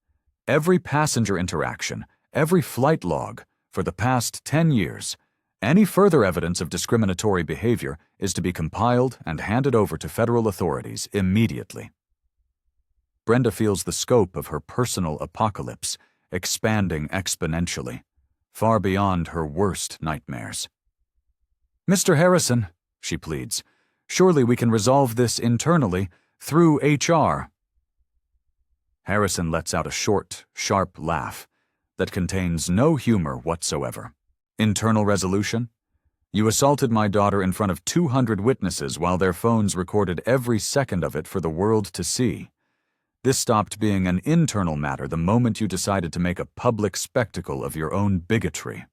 every passenger interaction, every flight log, for the past 10 years. Any further evidence of discriminatory behavior is to be compiled and handed over to federal authorities immediately." Brenda feels the scope of her personal apocalypse expanding exponentially, far beyond her worst nightmares. "Mr. Harrison," she pleads, "surely we can resolve this internally, through HR." Harrison lets out a short, sharp laugh that contains no humor whatsoever. "Internal resolution? You assaulted my daughter in front of 200 witnesses while their phones recorded every second of it for the world to see. This stopped being an internal matter the moment you decided to make a public spectacle of your own bigotry."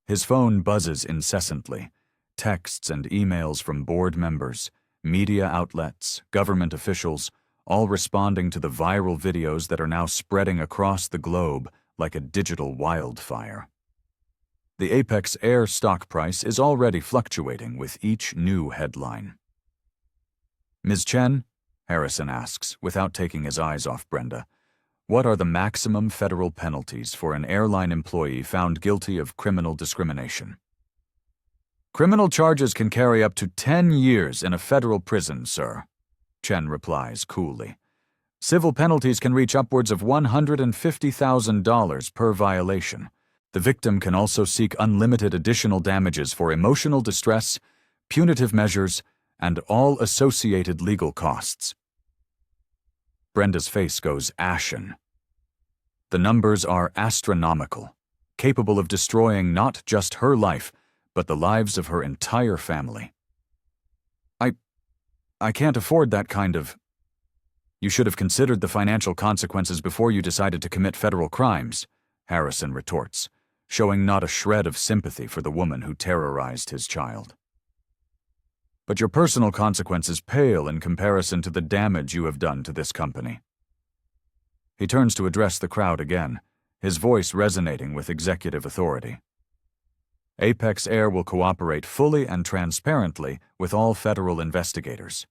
His phone buzzes incessantly, texts and emails from board members, media outlets, government officials, all responding to the viral videos that are now spreading across the globe like a digital wildfire. The Apex Air stock price is already fluctuating with each new headline. "Ms. Chen," Harrison asks, without taking his eyes off Brenda, "what are the maximum federal penalties for an airline employee found guilty of criminal discrimination?" "Criminal charges can carry up to 10 years in a federal prison, sir," Chen replies coolly. "Civil penalties can reach upwards of $150,000 per violation. The victim can also seek unlimited additional damages for emotional distress, punitive measures, and all associated legal costs." Brenda's face goes ashen. The numbers are astronomical, capable of destroying not just her life, but the lives of her entire family. I can't afford that kind of... "You should have considered the financial consequences before you decided to commit federal crimes," Harrison retorts, showing not a shred of sympathy for the woman who terrorized his child. "But your personal consequences pale in comparison to the damage you have done to this company." He turns to address the crowd again, his voice resonating with executive authority. "Apex Air will cooperate fully and transparently with all federal investigators.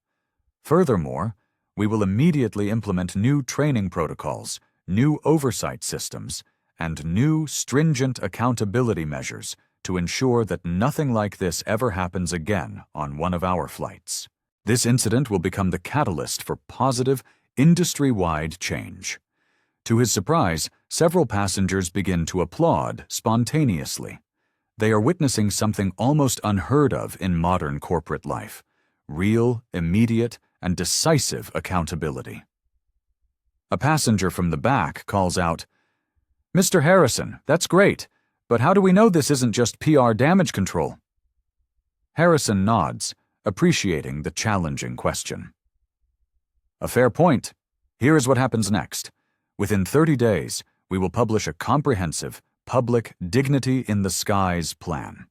Furthermore, we will immediately implement new training protocols, new oversight systems, and new stringent accountability measures to ensure that nothing like this ever happens again on one of our flights. This incident will become the catalyst for positive, industry-wide change." To his surprise, several passengers begin to applaud spontaneously. They are witnessing something almost unheard of in modern corporate life: real, immediate, and decisive accountability. A passenger from the back calls out, Mr. Harrison, that's great, but how do we know this isn't just PR damage control? Harrison nods, appreciating the challenging question. A fair point. Here is what happens next. Within 30 days, we will publish a comprehensive, public Dignity in the Skies plan.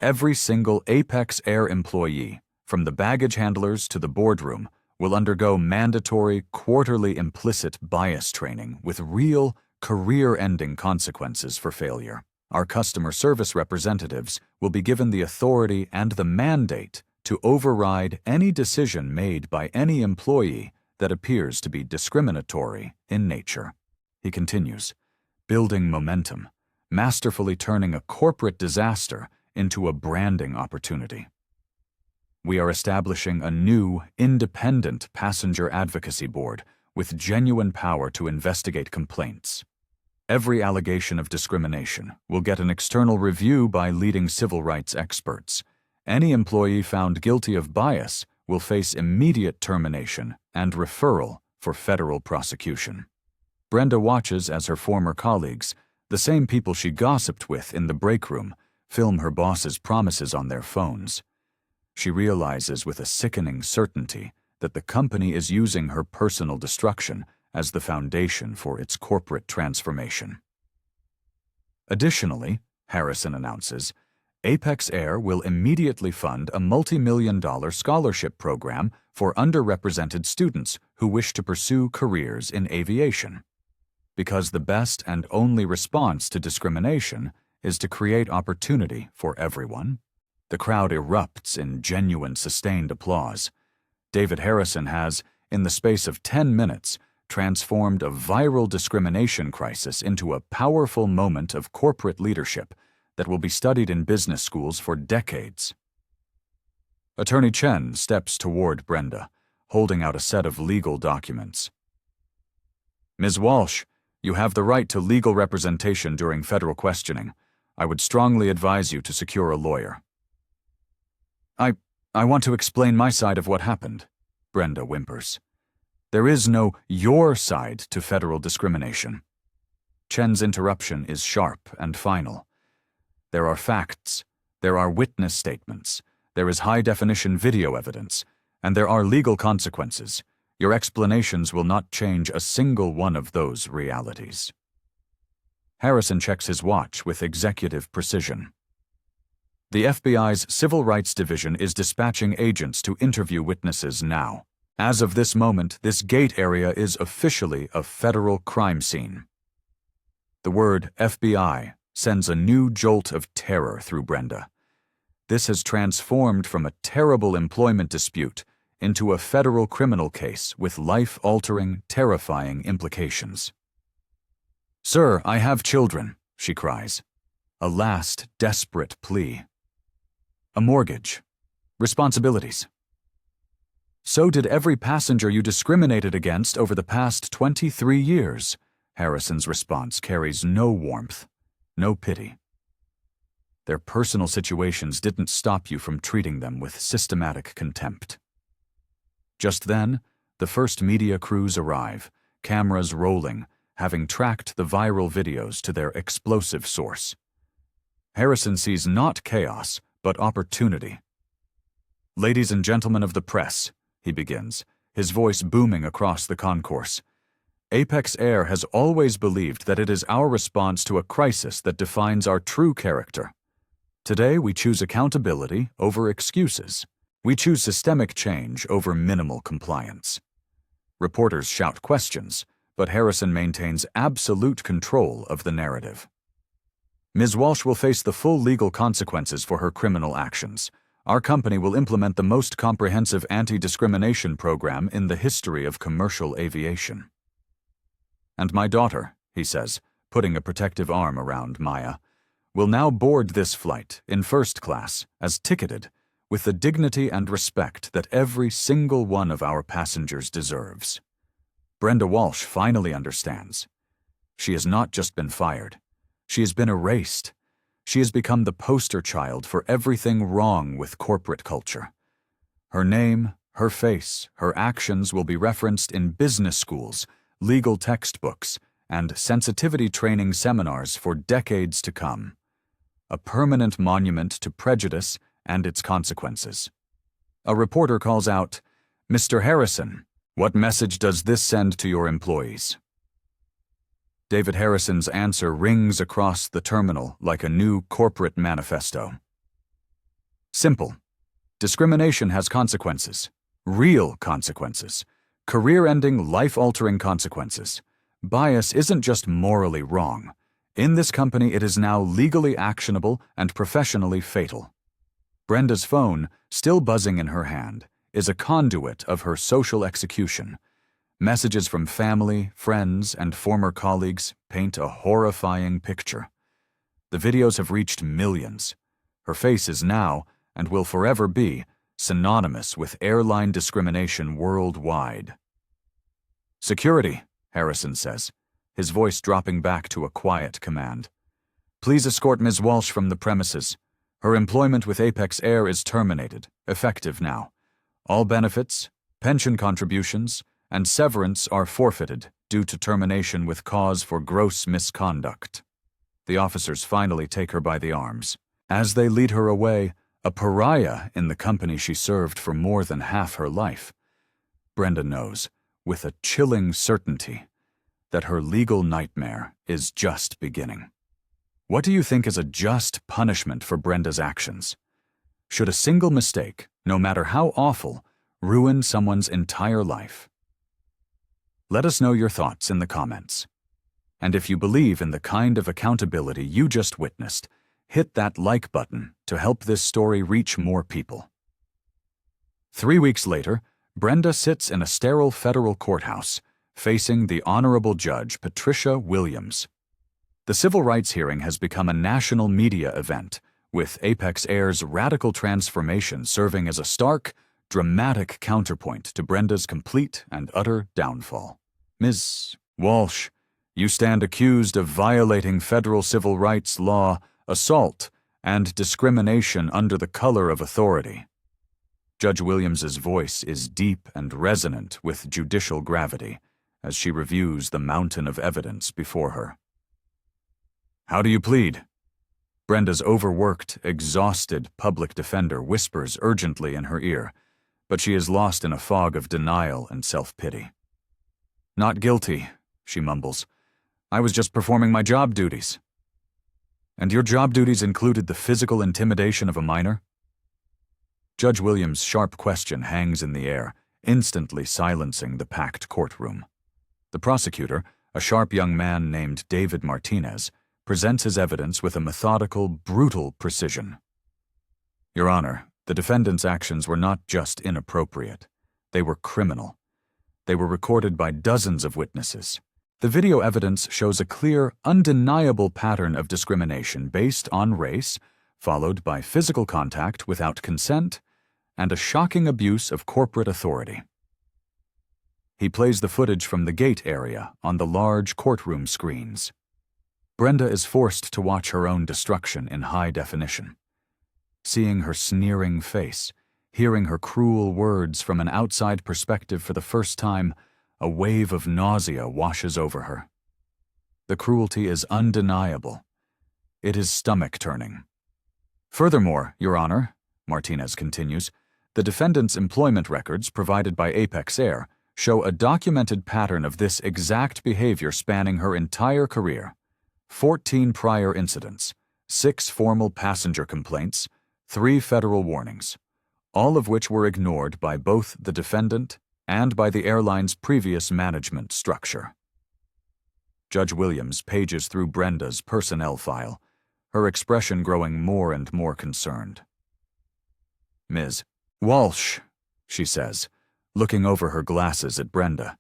Every single Apex Air employee, from the baggage handlers to the boardroom, will undergo mandatory, quarterly implicit bias training with real, career-ending consequences for failure. Our customer service representatives will be given the authority and the mandate to override any decision made by any employee that appears to be discriminatory in nature. He continues, building momentum, masterfully turning a corporate disaster into a branding opportunity. We are establishing a new, independent passenger advocacy board with genuine power to investigate complaints. Every allegation of discrimination will get an external review by leading civil rights experts. Any employee found guilty of bias will face immediate termination and referral for federal prosecution. Brenda watches as her former colleagues, the same people she gossiped with in the break room, film her boss's promises on their phones. She realizes with a sickening certainty that the company is using her personal destruction as the foundation for its corporate transformation. Additionally, Harrison announces, Apex Air will immediately fund a multi-million-dollar scholarship program for underrepresented students who wish to pursue careers in aviation. Because the best and only response to discrimination is to create opportunity for everyone. The crowd erupts in genuine, sustained applause. David Harrison has, in the space of 10 minutes, transformed a viral discrimination crisis into a powerful moment of corporate leadership that will be studied in business schools for decades. Attorney Chen steps toward Brenda, holding out a set of legal documents. Ms. Walsh, you have the right to legal representation during federal questioning. I would strongly advise you to secure a lawyer. I want to explain my side of what happened, Brenda whimpers. There is no your side to federal discrimination. Chen's interruption is sharp and final. There are facts, there are witness statements, there is high-definition video evidence, and there are legal consequences. Your explanations will not change a single one of those realities. Harrison checks his watch with executive precision. The FBI's Civil Rights Division is dispatching agents to interview witnesses now. As of this moment, this gate area is officially a federal crime scene. The word FBI sends a new jolt of terror through Brenda. This has transformed from a terrible employment dispute into a federal criminal case with life-altering, terrifying implications. "Sir, I have children," she cries. A last, desperate plea. A mortgage. Responsibilities. "So did every passenger you discriminated against over the past 23 years. Harrison's response carries no warmth, no pity. Their personal situations didn't stop you from treating them with systematic contempt. Just then, the first media crews arrive, cameras rolling, having tracked the viral videos to their explosive source. Harrison sees not chaos, but opportunity. "Ladies and gentlemen of the press," he begins, his voice booming across the concourse. "Apex Air has always believed that it is our response to a crisis that defines our true character. Today we choose accountability over excuses. We choose systemic change over minimal compliance." Reporters shout questions, but Harrison maintains absolute control of the narrative. "Ms. Walsh will face the full legal consequences for her criminal actions. Our company will implement the most comprehensive anti-discrimination program in the history of commercial aviation." "And my daughter," he says, putting a protective arm around Maya, "will now board this flight in first class, as ticketed, with the dignity and respect that every single one of our passengers deserves." Brenda Walsh finally understands. She has not just been fired. She has been erased. She has become the poster child for everything wrong with corporate culture. Her name, her face, her actions will be referenced in business schools, legal textbooks, and sensitivity training seminars for decades to come. A permanent monument to prejudice and its consequences. A reporter calls out, "Mr. Harrison, what message does this send to your employees?" David Harrison's answer rings across the terminal like a new corporate manifesto. Simple. Discrimination has consequences. Real consequences. Career-ending, life-altering consequences. Bias isn't just morally wrong. In this company, it is now legally actionable and professionally fatal. Brenda's phone, still buzzing in her hand, is a conduit of her social execution. Messages from family, friends, and former colleagues paint a horrifying picture. The videos have reached millions. Her face is now, and will forever be, synonymous with airline discrimination worldwide. "Security," Harrison says, his voice dropping back to a quiet command. "Please escort Ms. Walsh from the premises. Her employment with Apex Air is terminated, effective now. All benefits, pension contributions, and severance are forfeited due to termination with cause for gross misconduct." The officers finally take her by the arms. As they lead her away, a pariah in the company she served for more than half her life, Brenda knows, with a chilling certainty, that her legal nightmare is just beginning. What do you think is a just punishment for Brenda's actions? Should a single mistake, no matter how awful, ruin someone's entire life? Let us know your thoughts in the comments. And if you believe in the kind of accountability you just witnessed, hit that like button to help this story reach more people. 3 weeks later, Brenda sits in a sterile federal courthouse, facing the Honorable Judge Patricia Williams. The civil rights hearing has become a national media event, with Apex Air's radical transformation serving as a stark, dramatic counterpoint to Brenda's complete and utter downfall. "Ms. Walsh, you stand accused of violating federal civil rights law, assault, and discrimination under the color of authority." Judge Williams's voice is deep and resonant with judicial gravity as she reviews the mountain of evidence before her. "How do you plead?" Brenda's overworked, exhausted public defender whispers urgently in her ear, but she is lost in a fog of denial and self-pity. "Not guilty," she mumbles. "I was just performing my job duties." "And your job duties included the physical intimidation of a minor?" Judge Williams' sharp question hangs in the air, instantly silencing the packed courtroom. The prosecutor, a sharp young man named David Martinez, presents his evidence with a methodical, brutal precision. "Your Honor, the defendant's actions were not just inappropriate. They were criminal. They were recorded by dozens of witnesses. The video evidence shows a clear, undeniable pattern of discrimination based on race, followed by physical contact without consent, and a shocking abuse of corporate authority." He plays the footage from the gate area on the large courtroom screens. Brenda is forced to watch her own destruction in high definition. Seeing her sneering face, hearing her cruel words from an outside perspective for the first time, a wave of nausea washes over her. The cruelty is undeniable. It is stomach-turning. "Furthermore, Your Honor," Martinez continues, "the defendant's employment records provided by Apex Air show a documented pattern of this exact behavior spanning her entire career. 14 prior incidents, 6 formal passenger complaints, 3 federal warnings, all of which were ignored by both the defendant and by the airline's previous management structure." Judge Williams pages through Brenda's personnel file, her expression growing more and more concerned. "Ms. Walsh," she says, looking over her glasses at Brenda.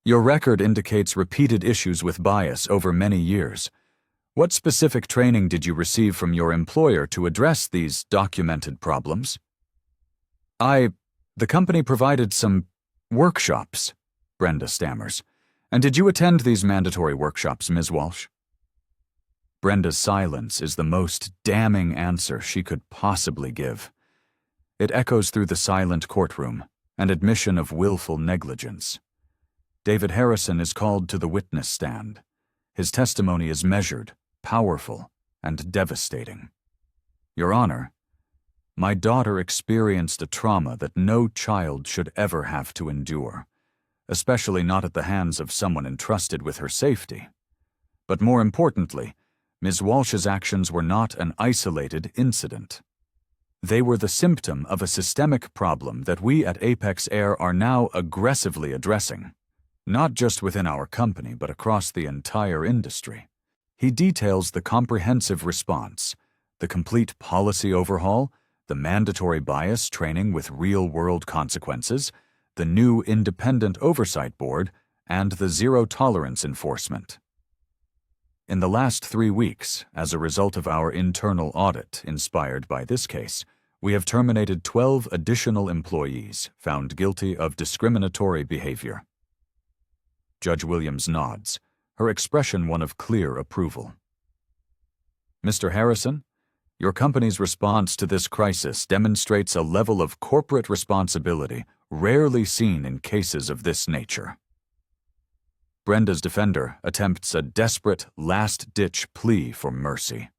"Your record indicates repeated issues with bias over many years. What specific training did you receive from your employer to address these documented problems?" The company provided some workshops," Brenda stammers. "And did you attend these mandatory workshops, Ms. Walsh?" Brenda's silence is the most damning answer she could possibly give. It echoes through the silent courtroom, an admission of willful negligence. David Harrison is called to the witness stand. His testimony is measured, powerful, and devastating. Your Honor, my daughter experienced a trauma that no child should ever have to endure, especially not at the hands of someone entrusted with her safety. But more importantly, Ms. Walsh's actions were not an isolated incident. They were the symptom of a systemic problem that we at Apex Air are now aggressively addressing, not just within our company but across the entire industry. He details the comprehensive response, the complete policy overhaul, the mandatory bias training with real-world consequences, the new independent oversight board, and the zero-tolerance enforcement. In the last 3 weeks, as a result of our internal audit inspired by this case, we have terminated 12 additional employees found guilty of discriminatory behavior. Judge Williams nods, her expression one of clear approval. Mr. Harrison, your company's response to this crisis demonstrates a level of corporate responsibility rarely seen in cases of this nature. Brenda's defender attempts a desperate, last-ditch plea for mercy.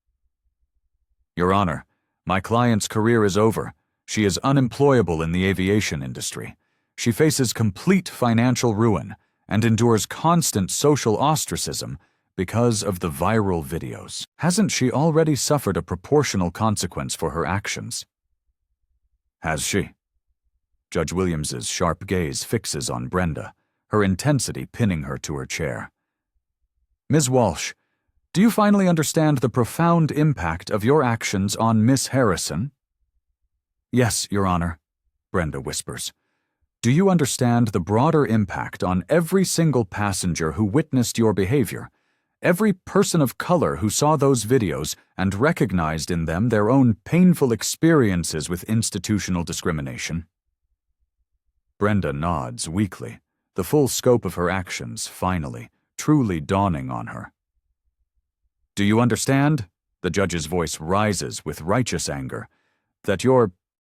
Your Honor, my client's career is over. She is unemployable in the aviation industry. She faces complete financial ruin and endures constant social ostracism because of the viral videos. Hasn't she already suffered a proportional consequence for her actions? Has she? Judge Williams's sharp gaze fixes on Brenda, her intensity pinning her to her chair. Ms. Walsh, do you finally understand the profound impact of your actions on Miss Harrison? Yes, Your Honor, Brenda whispers. Do you understand the broader impact on every single passenger who witnessed your behavior? Every person of color who saw those videos and recognized in them their own painful experiences with institutional discrimination? Brenda nods weakly, the full scope of her actions finally, truly dawning on her. Do you understand? The judge's voice rises with righteous anger. That your